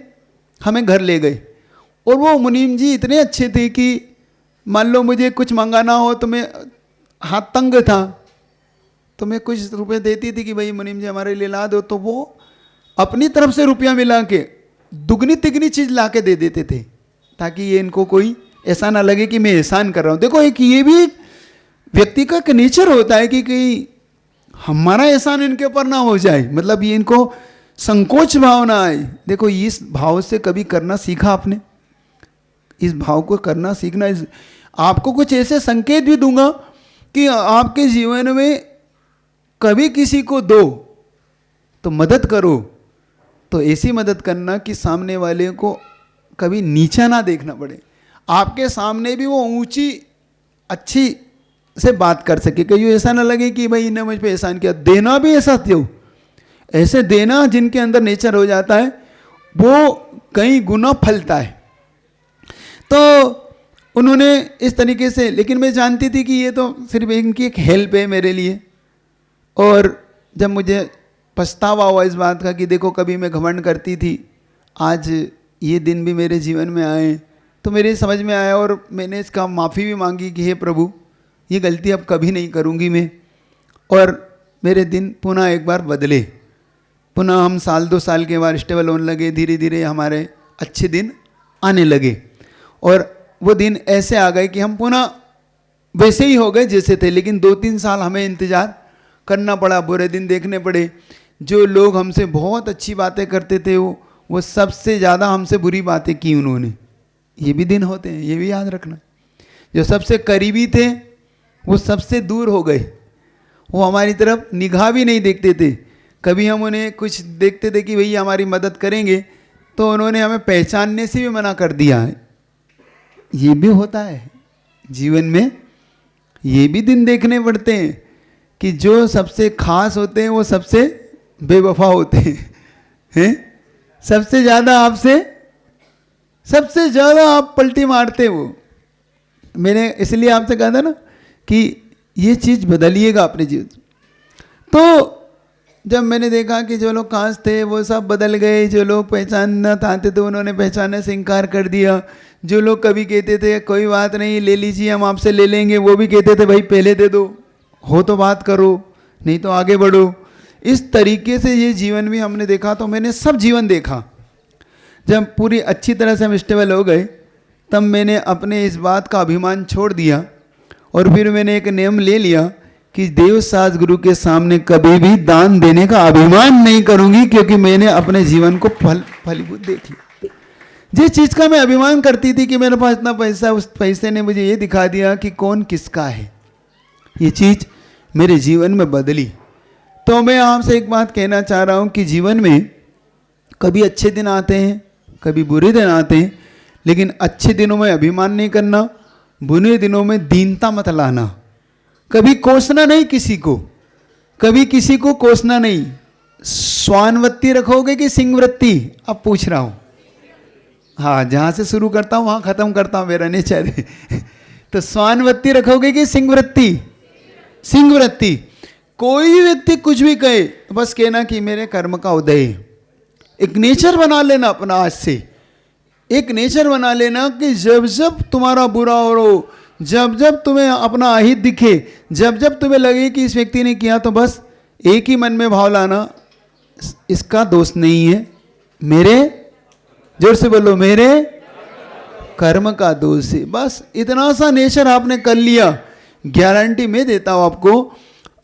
हमें घर ले गए। और वो मुनीम जी इतने अच्छे थे कि मान लो मुझे कुछ मंगाना हो तो मैं हाथ तंग था तो मैं कुछ रुपए देती थी कि भाई मुनीम जी हमारे लिए ला दो, तो वो अपनी तरफ से रुपया मिला के दुगनी तिगनी चीज़ ला के दे देते थे, ताकि ये इनको कोई ऐसा ना लगे कि मैं एहसान कर रहा हूँ। देखो एक ये भी व्यक्ति का एक नेचर होता है कि हमारा एहसान इनके ऊपर ना हो जाए, मतलब ये इनको संकोच भाव ना आए। देखो इस भाव से कभी करना सीखा आपने, इस भाव को करना सीखना। आपको कुछ ऐसे संकेत भी दूंगा कि आपके जीवन में कभी किसी को दो तो मदद करो, तो ऐसी मदद करना कि सामने वाले को कभी नीचा ना देखना पड़े, आपके सामने भी वो ऊंची अच्छी से बात कर सके, कहीं ऐसा ना लगे कि भाई इन्हें मुझ पे एहसान किया। देना भी ऐसा दो, ऐसे देना जिनके अंदर नेचर हो जाता है वो कई गुना फलता है। तो उन्होंने इस तरीके से, लेकिन मैं जानती थी कि ये तो सिर्फ इनकी एक हेल्प है मेरे लिए। और जब मुझे पछतावा हुआ इस बात का कि देखो कभी मैं घमंड करती थी, आज ये दिन भी मेरे जीवन में आए, तो मेरे समझ में आया और मैंने इसका माफ़ी भी मांगी कि हे प्रभु ये गलती अब कभी नहीं करूँगी मैं। और मेरे दिन पुनः एक बार बदले, पुनः हम साल 2 साल के बाद स्टेबल होने लगे, धीरे धीरे हमारे अच्छे दिन आने लगे। और वो दिन ऐसे आ गए कि हम पुनः वैसे ही हो गए जैसे थे, लेकिन 2-3 साल हमें इंतज़ार करना पड़ा, बुरे दिन देखने पड़े। जो लोग हमसे बहुत अच्छी बातें करते थे वो सबसे ज़्यादा हमसे बुरी बातें की उन्होंने। ये भी दिन होते हैं, ये भी याद रखना। जो सबसे करीबी थे वो सबसे दूर हो गए, वो हमारी तरफ निगाह भी नहीं देखते थे। कभी हम उन्हें कुछ देखते थे कि भैया हमारी मदद करेंगे तो उन्होंने हमें पहचानने से भी मना कर दिया है। ये भी होता है जीवन में, ये भी दिन देखने पड़ते हैं कि जो सबसे खास होते हैं वो सबसे बेवफा होते हैं, सबसे ज़्यादा आपसे, सबसे ज़्यादा आप पलटी मारते वो। मैंने इसलिए आपसे कहा था ना कि ये चीज़ बदलिएगा अपने जीवन। तो जब मैंने देखा कि जो लोग खास थे वो सब बदल गए, जो लोग पहचानना चाहते थे उन्होंने पहचानने से इनकार कर दिया, जो लोग कभी कहते थे कोई बात नहीं ले लीजिए हम आपसे ले लेंगे, वो भी कहते थे भाई पहले दे दो, हो तो बात करो नहीं तो आगे बढ़ो। इस तरीके से ये जीवन भी हमने देखा। तो मैंने सब जीवन देखा। जब पूरी अच्छी तरह से हम स्टेबल हो गए तब मैंने अपने इस बात का अभिमान छोड़ दिया और फिर मैंने एक नियम ले लिया कि देव साज गुरु के सामने कभी भी दान देने का अभिमान नहीं करूंगी, क्योंकि मैंने अपने जीवन को फलीभूत देख लिया। जिस चीज़ का मैं अभिमान करती थी कि मेरे पास इतना पैसा, उस पैसे ने मुझे ये दिखा दिया कि कौन किसका है। ये चीज़ मेरे जीवन में बदली। तो मैं आपसे एक बात कहना चाह रहा हूँ कि जीवन में कभी अच्छे दिन आते हैं, कभी बुरे दिन आते हैं, लेकिन अच्छे दिनों में अभिमान नहीं करना, बुरे दिनों में दीनता मत लाना। कभी कोसना नहीं किसी को, कभी किसी को कोसना नहीं। स्वानवृत्ति रखोगे कि सिंहवृत्ति, अब पूछ रहा हूँ। हाँ, जहाँ से शुरू करता हूँ वहाँ ख़त्म करता हूँ, मेरा नेचर है। तो स्वानवृत्ति रखोगे कि सिंहवृत्ति? सिंह वृत्ति। कोई भी व्यक्ति कुछ भी कहे तो बस कहना कि मेरे कर्म का उदय है। एक नेचर बना लेना अपना, आज से एक नेचर बना लेना कि जब जब तुम्हारा बुरा हो, जब जब तुम्हें अपना अहित दिखे, जब जब तुम्हें लगे कि इस व्यक्ति ने किया, तो बस एक ही मन में भाव लाना, इसका दोष नहीं है, मेरे, जोर से बोलो, मेरे कर्म का दोष है। बस इतना सा नेचर आपने कर लिया, गारंटी मैं देता हूं आपको,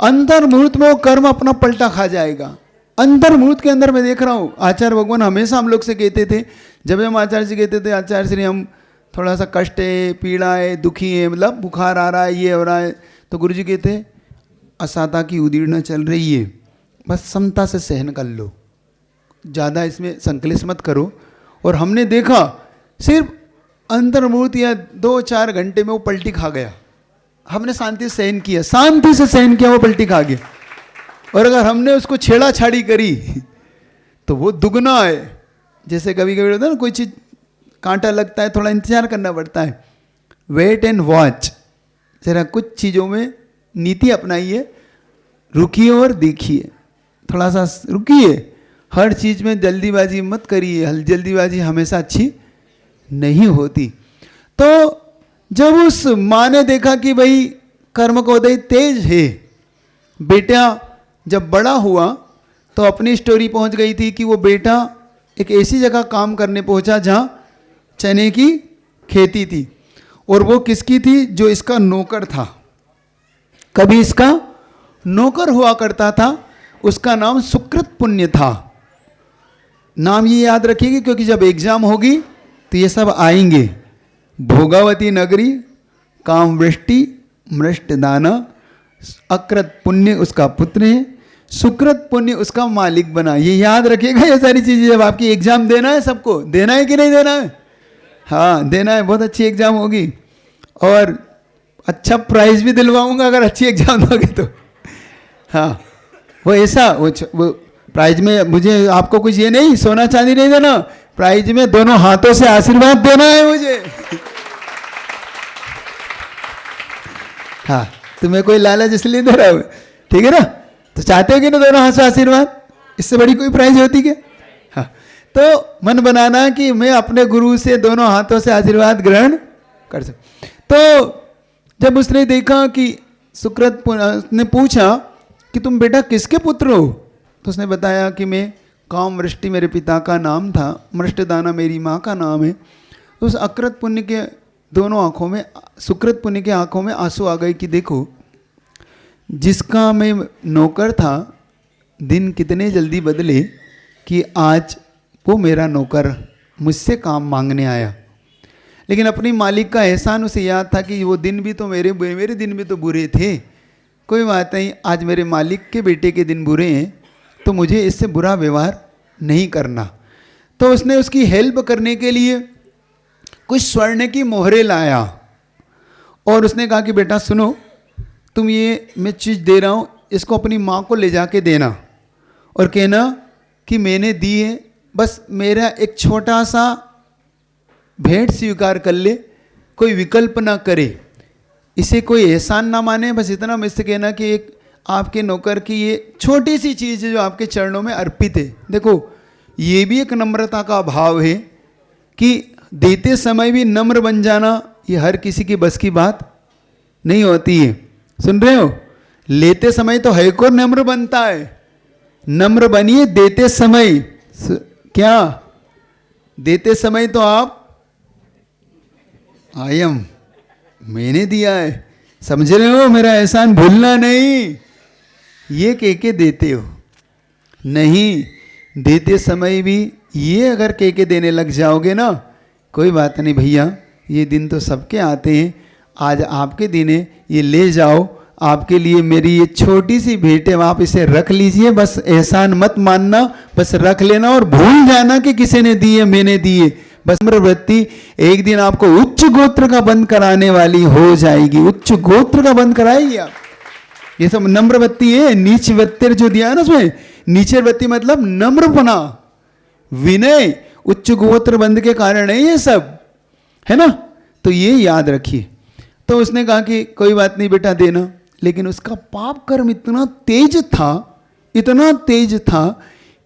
अंतर मुहूर्त में वो कर्म अपना पलटा खा जाएगा। अंतर मुहूर्त के अंदर मैं देख रहा हूँ, आचार्य भगवान हमेशा हम लोग से कहते थे, जब हम आचार्य से कहते थे, आचार्य श्री हम थोड़ा सा कष्ट है, पीड़ा है, दुखी है, मतलब बुखार आ रहा है, ये हो रहा है, तो गुरु जी कहते असाता की उदीर्ण चल रही है, बस समता से सहन कर लो, ज़्यादा इसमें संकलेश मत करो। और हमने देखा सिर्फ अंतर्मुहूर्त या 2-4 घंटे में वो पलटी खा गया। हमने शांति से सहन किया, शांति से सहन किया, वो पलटी खा गया। और अगर हमने उसको छेड़ा छाड़ी करी तो वो दुगना है। जैसे कभी कभी होता है ना, कोई चीज़ कांटा लगता है, थोड़ा इंतजार करना पड़ता है, वेट एंड वॉच। जरा कुछ चीज़ों में नीति अपनाइए, रुकिए और देखिए, थोड़ा सा रुकिए, हर चीज़ में जल्दीबाजी मत करिए, जल्दीबाजी हमेशा अच्छी नहीं होती। तो जब उस माँ ने देखा कि भाई कर्म का उदय तेज है, बेटा जब बड़ा हुआ तो अपनी स्टोरी पहुंच गई थी कि वो बेटा एक ऐसी जगह काम करने पहुंचा जहाँ चने की खेती थी, और वो किसकी थी, जो इसका नौकर था, कभी इसका नौकर हुआ करता था, उसका नाम सुकृत पुण्य था। नाम ये याद रखिएगा, क्योंकि जब एग्जाम होगी तो ये सब आएंगे। भोगावती नगरी, काम वृष्टि, मृष्ट दाना, अकृत पुण्य उसका पुत्र है, सुकृत पुण्य उसका मालिक बना। ये याद रखिएगा, ये सारी चीजें। जब आपकी एग्जाम देना है, सबको देना है कि नहीं देना है? हाँ देना है, बहुत अच्छी एग्जाम होगी और अच्छा प्राइज भी दिलवाऊंगा अगर अच्छी एग्जाम दोगे तो। हाँ वो ऐसा, वो प्राइज में मुझे आपको कुछ ये नहीं, सोना चांदी नहीं देना, प्राइज में दोनों हाथों से आशीर्वाद देना है मुझे। हाँ तुम्हें कोई लालच इसलिए दे रहा हूँ, ठीक है ना? तो चाहते हो कि ना दोनों हाथ से आशीर्वाद, इससे बड़ी कोई प्राइज होती क्या? हाँ तो मन बनाना कि मैं अपने गुरु से दोनों हाथों से आशीर्वाद ग्रहण कर सकूं। तो जब उसने देखा कि सुकृत ने पूछा कि तुम बेटा किसके पुत्र हो, तो उसने बताया कि मैं काम वृष्टि मेरे पिता का नाम था, मृष्टदाना मेरी माँ का नाम है। तो उस अकृत पुण्य के दोनों आँखों में, सुकृत पुण्य के आँखों में आंसू आ गए कि देखो जिसका मैं नौकर था, दिन कितने जल्दी बदले कि आज वो मेरा नौकर मुझसे काम मांगने आया। लेकिन अपनी मालिक का एहसान उसे याद था कि वो दिन भी तो मेरे दिन भी तो बुरे थे, कोई बात नहीं, आज मेरे मालिक के बेटे के दिन बुरे हैं तो मुझे इससे बुरा व्यवहार नहीं करना। तो उसने उसकी हेल्प करने के लिए कुछ स्वर्ण की मोहरें लाया और उसने कहा कि बेटा सुनो, तुम ये मैं चीज़ दे रहा हूँ, इसको अपनी माँ को ले जाके देना और कहना कि मैंने दी है, बस मेरा एक छोटा सा भेंट स्वीकार कर ले, कोई विकल्प ना करे, इसे कोई एहसान ना माने, बस इतना मुझसे कहना कि एक आपके नौकर की ये छोटी सी चीज़ है जो आपके चरणों में अर्पित है। देखो ये भी एक नम्रता का भाव है कि देते समय भी नम्र बन जाना, ये हर किसी की बस की बात नहीं होती है। सुन रहे हो? लेते समय तो है को नम्र बनता है, नम्र बनिए देते समय। क्या देते समय तो आप आयम मैंने दिया है, समझ रहे हो, मेरा एहसान भूलना नहीं, ये कह के देते हो नहीं, देते समय भी ये अगर कह के देने लग जाओगे ना, कोई बात नहीं भैया, ये दिन तो सबके आते हैं, आज आपके दिन है, ये ले जाओ, आपके लिए मेरी ये छोटी सी भेंट है, आप इसे रख लीजिए, बस एहसान मत मानना, बस रख लेना और भूल जाना कि किसी ने दी है, मैंने दी है। बस नम्रवृत्ति एक दिन आपको उच्च गोत्र का बंद कराने वाली हो जाएगी, उच्च गोत्र का बंद कराएगी आप। ये सब नम्रवृत्ति है। नीच वृत्ति जो दिया है ना उसमें, नीचे वृत्ति मतलब नम्रपना, विनय, उच्च गोत्र बंद के कारण है ये सब, है ना? तो ये याद रखिए। तो उसने कहा कि कोई बात नहीं बेटा देना, लेकिन उसका पाप कर्म इतना तेज था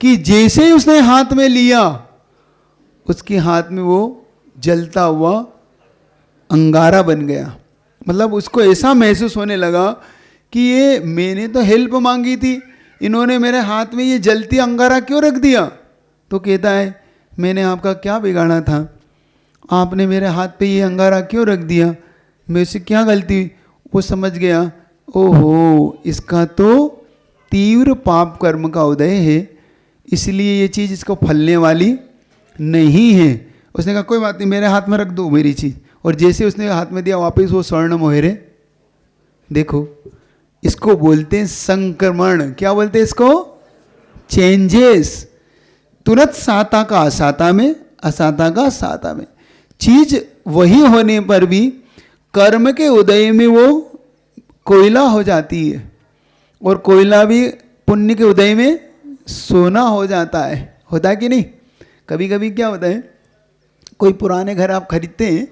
कि जैसे ही उसने हाथ में लिया, उसके हाथ में वो जलता हुआ अंगारा बन गया। मतलब उसको ऐसा महसूस होने लगा कि ये मैंने तो हेल्प मांगी थी, इन्होंने मेरे हाथ में ये जलती अंगारा क्यों रख दिया। तो कहता है मैंने आपका क्या बिगाड़ा था, आपने मेरे हाथ पे ये अंगारा क्यों रख दिया, मेरे से क्या गलती हुई। वो समझ गया, ओहो इसका तो तीव्र पाप कर्म का उदय है, इसलिए ये चीज़ इसको फलने वाली नहीं है। उसने कहा कोई बात नहीं, मेरे हाथ में रख दो मेरी चीज़। और जैसे उसने हाथ में दिया, वापस वो स्वर्ण मोहरे। देखो इसको बोलते हैं संक्रमण। क्या बोलते हैं इसको? चेंजेस। तुरंत साता का असाता में, असाता का साता में। चीज वही होने पर भी कर्म के उदय में वो कोयला हो जाती है, और कोयला भी पुण्य के उदय में सोना हो जाता है। होता है कि नहीं? कभी कभी क्या होता है, कोई पुराने घर आप खरीदते हैं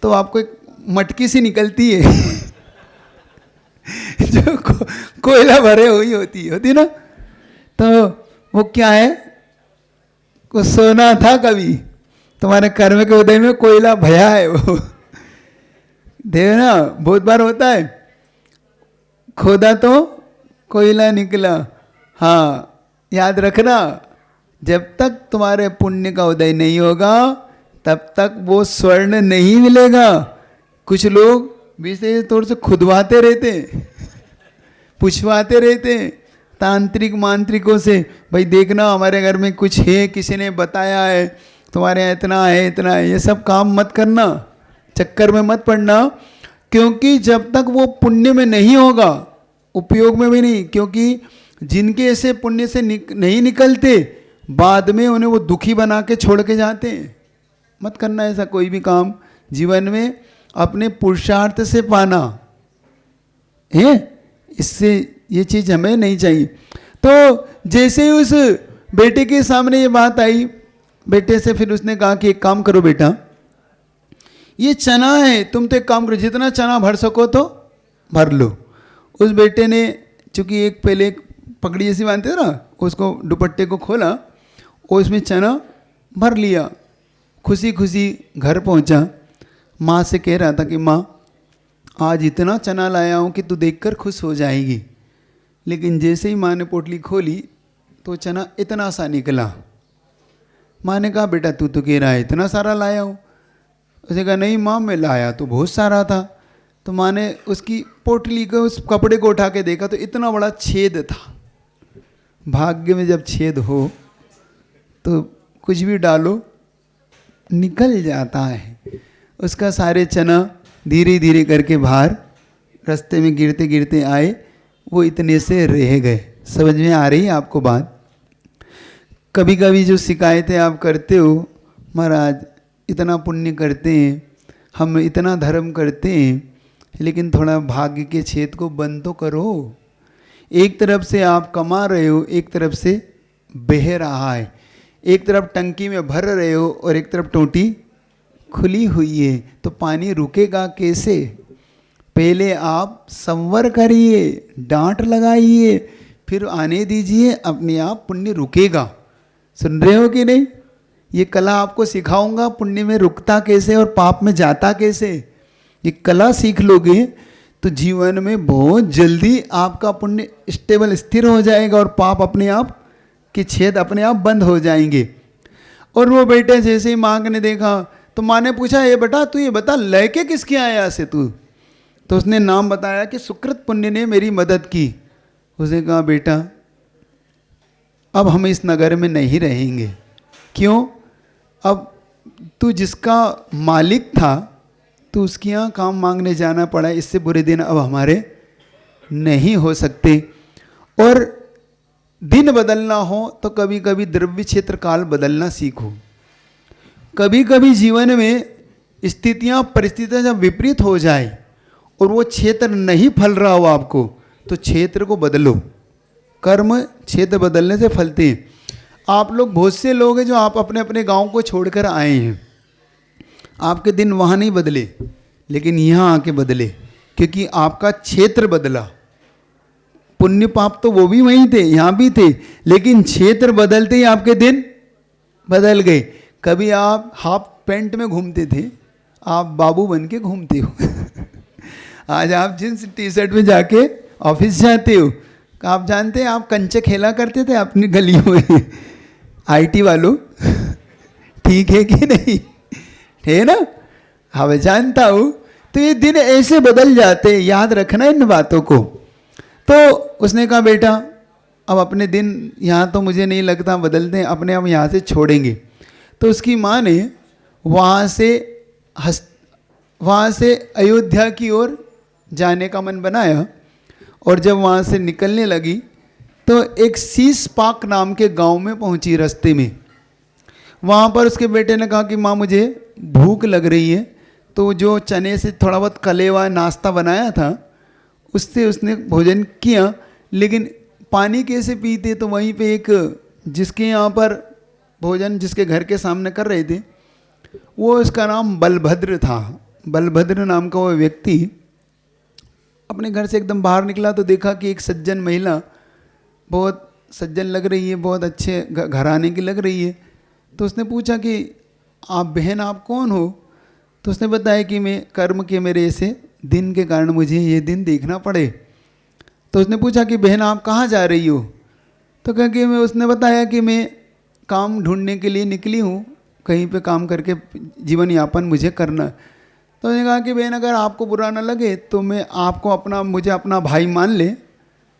तो आपको एक मटकी सी निकलती है जो कोयला भरे हुई होती ना, तो वो क्या है, वो सोना था कभी, तुम्हारे कर्म के उदय में कोयला भया है वो। देख ना, बहुत बार होता है, खोदा तो कोयला निकला। हाँ याद रखना, जब तक तुम्हारे पुण्य का उदय नहीं होगा तब तक वो स्वर्ण नहीं मिलेगा। कुछ लोग विशेष तौर से खुदवाते रहते, पूछवाते रहते तांत्रिक मांत्रिकों से, भाई देखना हमारे घर में कुछ है, किसी ने बताया है, तुम्हारे यहाँ इतना है इतना है। ये सब काम मत करना, चक्कर में मत पड़ना, क्योंकि जब तक वो पुण्य में नहीं होगा, उपयोग में भी नहीं, क्योंकि जिनके ऐसे पुण्य से नहीं निकलते, बाद में उन्हें वो दुखी बना के छोड़ के जाते हैं। मत करना ऐसा कोई भी काम जीवन में, अपने पुरुषार्थ से पाना है, इससे ये चीज़ हमें नहीं चाहिए। तो जैसे ही उस बेटे के सामने ये बात आई, बेटे से फिर उसने कहा कि एक काम करो बेटा, ये चना है, तुम तो एक काम करो, जितना चना भर सको तो भर लो। उस बेटे ने चूँकि एक पहले एक पगड़ी जैसी बांधते थे ना, उसको दुपट्टे को खोला और उसमें चना भर लिया। खुशी खुशी घर पहुंचा, माँ से कह रहा था कि माँ आज इतना चना लाया हूँ कि तू देखकर खुश हो जाएगी। लेकिन जैसे ही माँ ने पोटली खोली तो चना इतना सा निकला। माँ ने कहा बेटा तू तो कह रहा है इतना सारा लाया हूँ। उसने कहा नहीं माँ मैं लाया तो बहुत सारा था। तो माँ ने उसकी पोटली को, उस कपड़े को उठा के देखा तो इतना बड़ा छेद था। भाग्य में जब छेद हो तो कुछ भी डालो निकल जाता है। उसका सारे चना धीरे धीरे करके बाहर रास्ते में गिरते गिरते आए, वो इतने से रह गए। समझ में आ रही है आपको बात? कभी कभी जो शिकायतें आप करते हो, महाराज इतना पुण्य करते हैं, हम इतना धर्म करते हैं, लेकिन थोड़ा भाग्य के छेद को बंद तो करो। एक तरफ से आप कमा रहे हो, एक तरफ से बह रहा है, एक तरफ टंकी में भर रहे हो और एक तरफ टोटी खुली हुई है, तो पानी रुकेगा कैसे? पहले आप संवर करिए, डांट लगाइए, फिर आने दीजिए, अपने आप पुण्य रुकेगा। सुन रहे हो कि नहीं? ये कला आपको सिखाऊंगा, पुण्य में रुकता कैसे और पाप में जाता कैसे। ये कला सीख लोगे तो जीवन में बहुत जल्दी आपका पुण्य स्टेबल स्थिर हो जाएगा और पाप अपने आप के छेद अपने आप बंद हो जाएंगे। और वो बेटे जैसे ही माँ ने देखा तो माँ ने पूछा ये बेटा तू ये बता लेके किसके आया से तू? तो उसने नाम बताया कि सुकृत पुण्य ने मेरी मदद की। उसने कहा बेटा अब हम इस नगर में नहीं रहेंगे। क्यों? अब तू जिसका मालिक था तो उसके यहाँ काम मांगने जाना पड़ा, इससे बुरे दिन अब हमारे नहीं हो सकते। और दिन बदलना हो तो कभी कभी द्रव्य क्षेत्र काल बदलना सीखो। कभी कभी जीवन में स्थितियाँ परिस्थितियाँ जब विपरीत हो जाए और वो क्षेत्र नहीं फल रहा हो आपको, तो क्षेत्र को बदलो। कर्म क्षेत्र बदलने से फलते हैं। आप लोग बहुत से लोग हैं जो आप अपने अपने गांव को छोड़कर आए हैं, आपके दिन वहाँ नहीं बदले लेकिन यहाँ आके बदले, क्योंकि आपका क्षेत्र बदला। पुण्य पाप तो वो भी वहीं थे, यहाँ भी थे, लेकिन क्षेत्र बदलते ही आपके दिन बदल गए। कभी आप हाफ पैंट में घूमते थे, आप बाबू बन के घूमते हो आज आप जींस टी शर्ट में जाके ऑफिस जाते हो। आप जानते हैं आप कंचे खेला करते थे अपनी गलियों में आईटी वालों ठीक है कि नहीं, है ना? हाँ मैं जानता हूँ। तो ये दिन ऐसे बदल जाते हैं, याद रखना इन बातों को। तो उसने कहा बेटा अब अपने दिन यहाँ तो मुझे नहीं लगता बदलते हैं, अपने हम यहाँ से छोड़ेंगे। तो उसकी माँ ने वहाँ से अयोध्या की ओर जाने का मन बनाया, और जब वहाँ से निकलने लगी तो एक शीश पाक नाम के गांव में पहुँची। रास्ते में वहाँ पर उसके बेटे ने कहा कि माँ मुझे भूख लग रही है। तो जो चने से थोड़ा बहुत कले हुआ नाश्ता बनाया था उससे उसने भोजन किया, लेकिन पानी कैसे पीते? तो वहीं पे एक जिसके यहाँ पर भोजन जिसके घर के सामने कर रहे थे, वो उसका नाम बलभद्र था। बलभद्र नाम का वो व्यक्ति अपने घर से एकदम बाहर निकला तो देखा कि एक सज्जन महिला, बहुत सज्जन लग रही है, बहुत अच्छे घराने की लग रही है। तो उसने पूछा कि आप बहन आप कौन हो? तो उसने बताया कि मैं कर्म के मेरे ऐसे दिन के कारण मुझे ये दिन देखना पड़े। तो उसने पूछा कि बहन आप कहाँ जा रही हो? तो कहा कि मैं, उसने बताया कि मैं काम ढूंढने के लिए निकली हूँ, कहीं पे काम करके जीवन यापन मुझे करना। तो उसने कहा कि बहन अगर आपको बुरा ना लगे तो मैं आपको मुझे अपना भाई मान ले,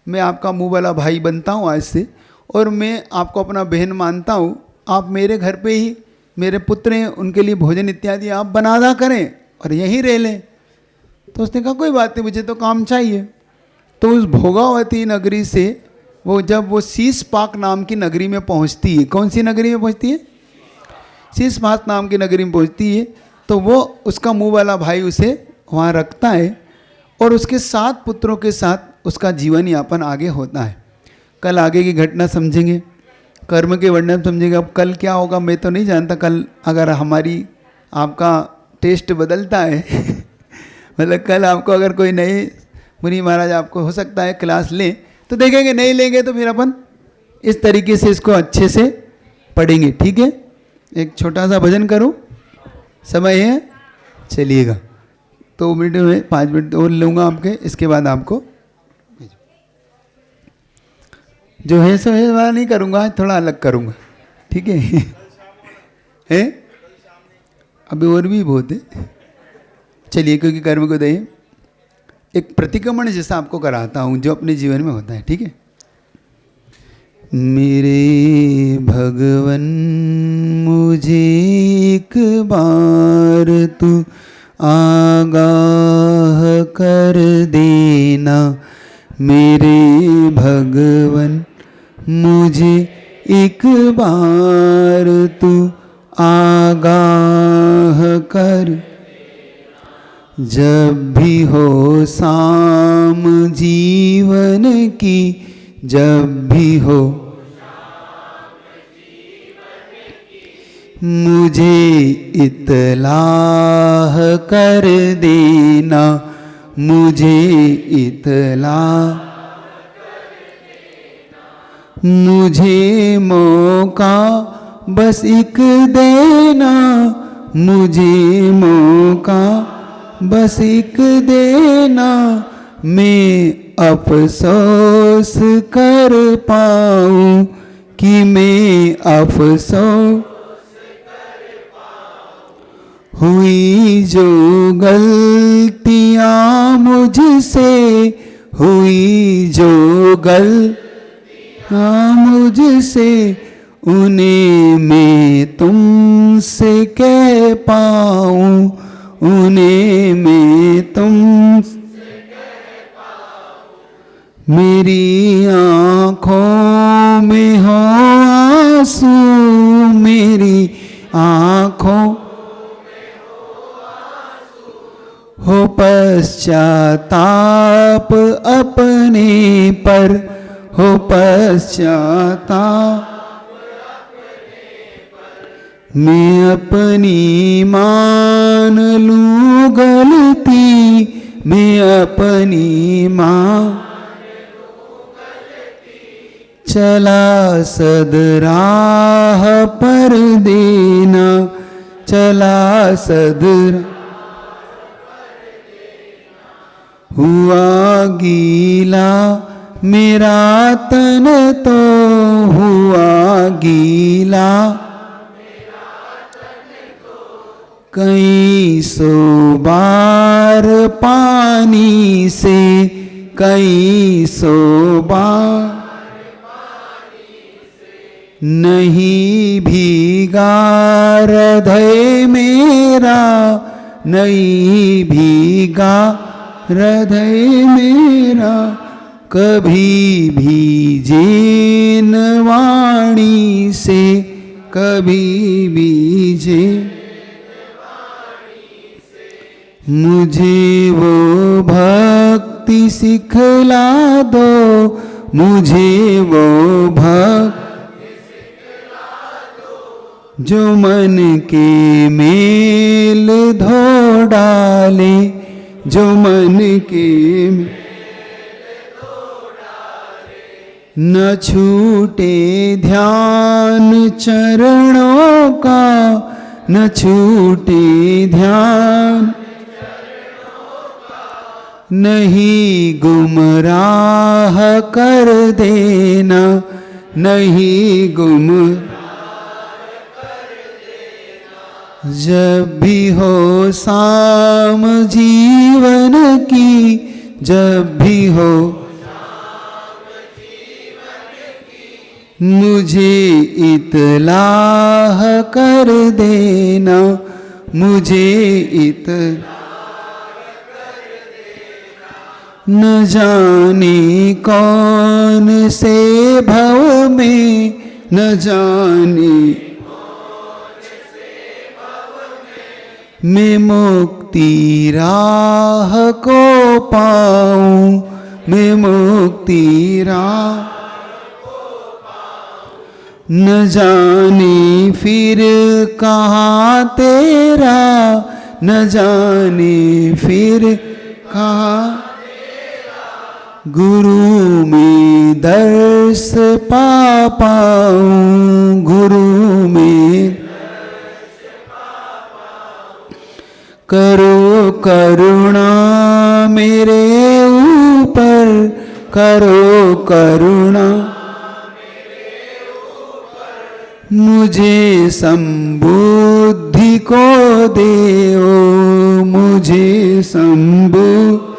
मैं आपका मुँह वाला भाई बनता हूँ आज से, और मैं आपको अपना बहन मानता हूँ। आप मेरे घर पे ही मेरे पुत्र हैं, उनके लिए भोजन इत्यादि आप बनाना करें और यहीं रह लें। तो उसने कहा कोई बात नहीं, मुझे तो काम चाहिए। तो उस भोगावती नगरी से जब वो शीश पाक नाम की नगरी में पहुंचती है, कौन सी नगरी में पहुंचती है? शीश पाक नाम की नगरी में पहुंचती है। तो वो उसका मुँह वाला भाई उसे वहाँ रखता है और उसके 7 पुत्रों के साथ उसका जीवन यापन आगे होता है। कल आगे की घटना समझेंगे, कर्म के वर्णन समझेंगे। अब कल क्या होगा मैं तो नहीं जानता। कल अगर आपका टेस्ट बदलता है मतलब कल आपको अगर कोई नए मुनि महाराज आपको हो सकता है क्लास लें तो देखेंगे, नहीं लेंगे तो फिर अपन इस तरीके से इसको अच्छे से पढ़ेंगे। ठीक है, एक छोटा सा भजन करूं, समय है, चलिएगा। 2 मिनट में 5 मिनट और लूँगा आपके, इसके बाद आपको जो है सो है वाला नहीं करूँगा, थोड़ा अलग करूँगा। ठीक है है अभी और भी बहुत है। चलिए, क्योंकि कर्म को दे एक प्रतिक्रमण जैसा आपको कराता हूँ जो अपने जीवन में होता है। ठीक है। मेरे भगवन मुझे एक बार तू आगाह कर देना, मेरे भगवन मुझे एक बार तू आगाह कर। जब भी हो शाम जीवन की, जब भी हो मुझे इत्लाह कर देना, मुझे इत्लाह, मुझे मौका बस एक देना, मुझे मौका बस एक देना, मैं अफसोस कर पाऊँ कि मैं अफसोस हुई जो गलतियाँ मुझसे, हुई जो गलतियाँ मुझसे, उन्हें मैं तुमसे कह पाऊँ, उन्हें मैं तुमसे कह पाऊँ। मेरी आँखों में हो आंसू, मेरी आँखों हो पश्चाताप अपने पर, हो पश्चाताप मैं अपनी मान लूँ गलती, मैं अपनी मान लूँ चला सदराह पर देना, चला सदर हुआ गीला मेरा तन तो हुआ गीला, कई सौ बार पानी से, कई सौ बार नहीं भीगा हृदय मेरा, नहीं भीगा हृदय मेरा, कभी भीजे न वाणी से, कभी भीजे मुझे वो भक्ति सिखला दो, मुझे वो भक्ति जो मन के मेल धो डाले, जो मन के न छूटे ध्यान चरणों का, न छूटे ध्यान नहीं गुमराह कर देना, नहीं गुम जब भी हो शाम जीवन की, जब भी हो मुझे इतलाह कर देना, मुझे इतलाह न जाने कौन से भव में, न जाने मैं मुक्ति राह को पाऊं, मैं मुक्ति राह न जाने फिर कहाँ तेरा, न जाने फिर कहाँ गुरु में दर्श पा पाऊं, गुरु में करो करुणा मेरे ऊपर, करो करुणा मुझे संबुद्धि को देओ, मुझे संबुद्धि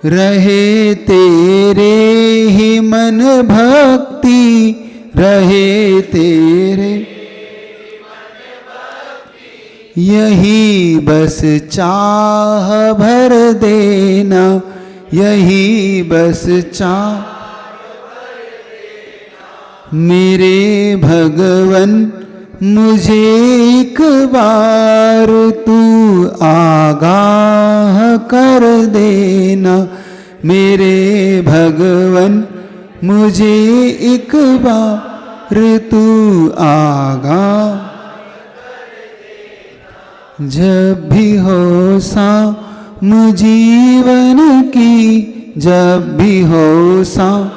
रहे तेरे ही मन भक्ति, रहे तेरे यही बस चाह भर देना, यही बस चाह मेरे भगवन मुझे एक बार तू आगाह कर देना, मेरे भगवन मुझे एक बार तू आगाह जब भी हो शाम जीवन की, जब भी हो शाम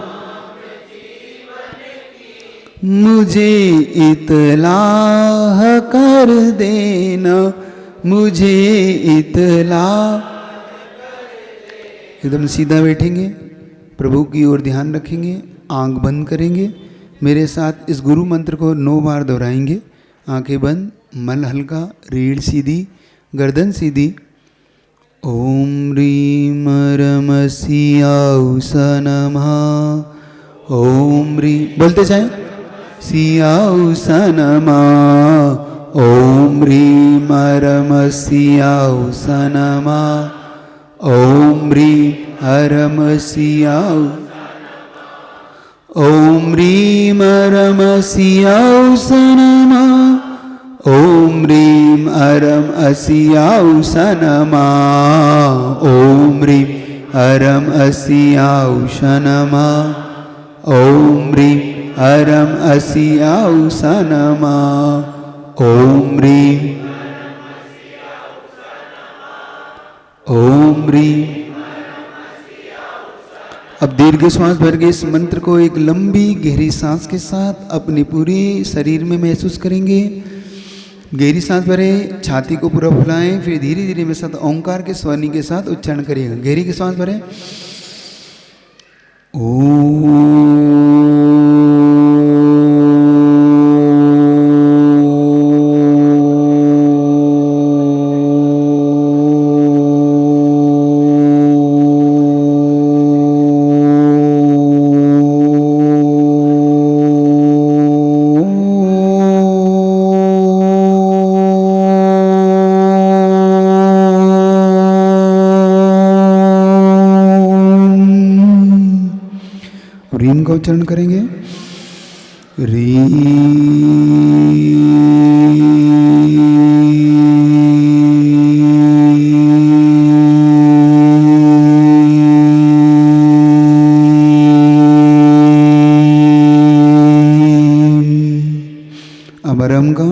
मुझे इतलाह कर देना, मुझे इतलाह। एकदम सीधा बैठेंगे, प्रभु की ओर ध्यान रखेंगे, आंख बंद करेंगे, मेरे साथ इस गुरु मंत्र को 9 बार दोहराएंगे। आंखें बंद, मन हल्का, रीढ़ सीधी, गर्दन सीधी। ओम ह्रीम रम सियाउस नमः। ओम ह्रीम बोलते जाए, सियाउस नमः। ओम ह्रीम रम सियाउस नमः। ओम ह्रीम रम सियाउस। ओम ह्रीम रम सियाउस नमः। ओम ह्रीम अरम असियाउस नमः। ओम ह्रीम अरम असियाउस नमः। ओम ह्रीम अरम असियाउस नमः। ओम ह्रीम ओम ह्रीम अब दीर्घ श्वास भर के इस मंत्र को एक लंबी गहरी सांस के साथ अपने पूरे शरीर में महसूस करेंगे। गहरी सांस भरें, छाती को पूरा फुलाएं, फिर धीरे धीरे में साथ ओंकार के ध्वनि के साथ उच्चारण करिएगा। गहरी की सांस भरें। रीम का उच्चारण करेंगे। अब रम का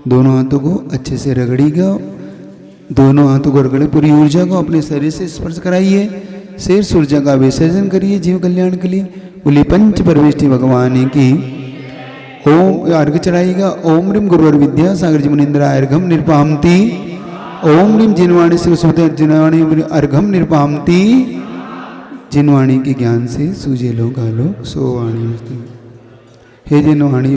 दोनों हाथों को अच्छे से रगड़िएगा। दोनों हाथों को रगड़े पूरी ऊर्जा को अपने शरीर से स्पर्श कराइए। शेष ऊर्जा का विसर्जन करिए जीव कल्याण के लिए। बोलिए पंच परमेष्टि भगवान की। ओम अर्घ चढ़ाइएगा। ओम ह्रीम गुरुवर विद्या सागर जी मुनिंद्र अर्घम निरपामती। ओम ह्रीम जिनवाणी से जिनवाणी अर्घम निरपामती। जिनवाणी के ज्ञान से सूझे लो गालो सोवाणी। हे जिनवाणी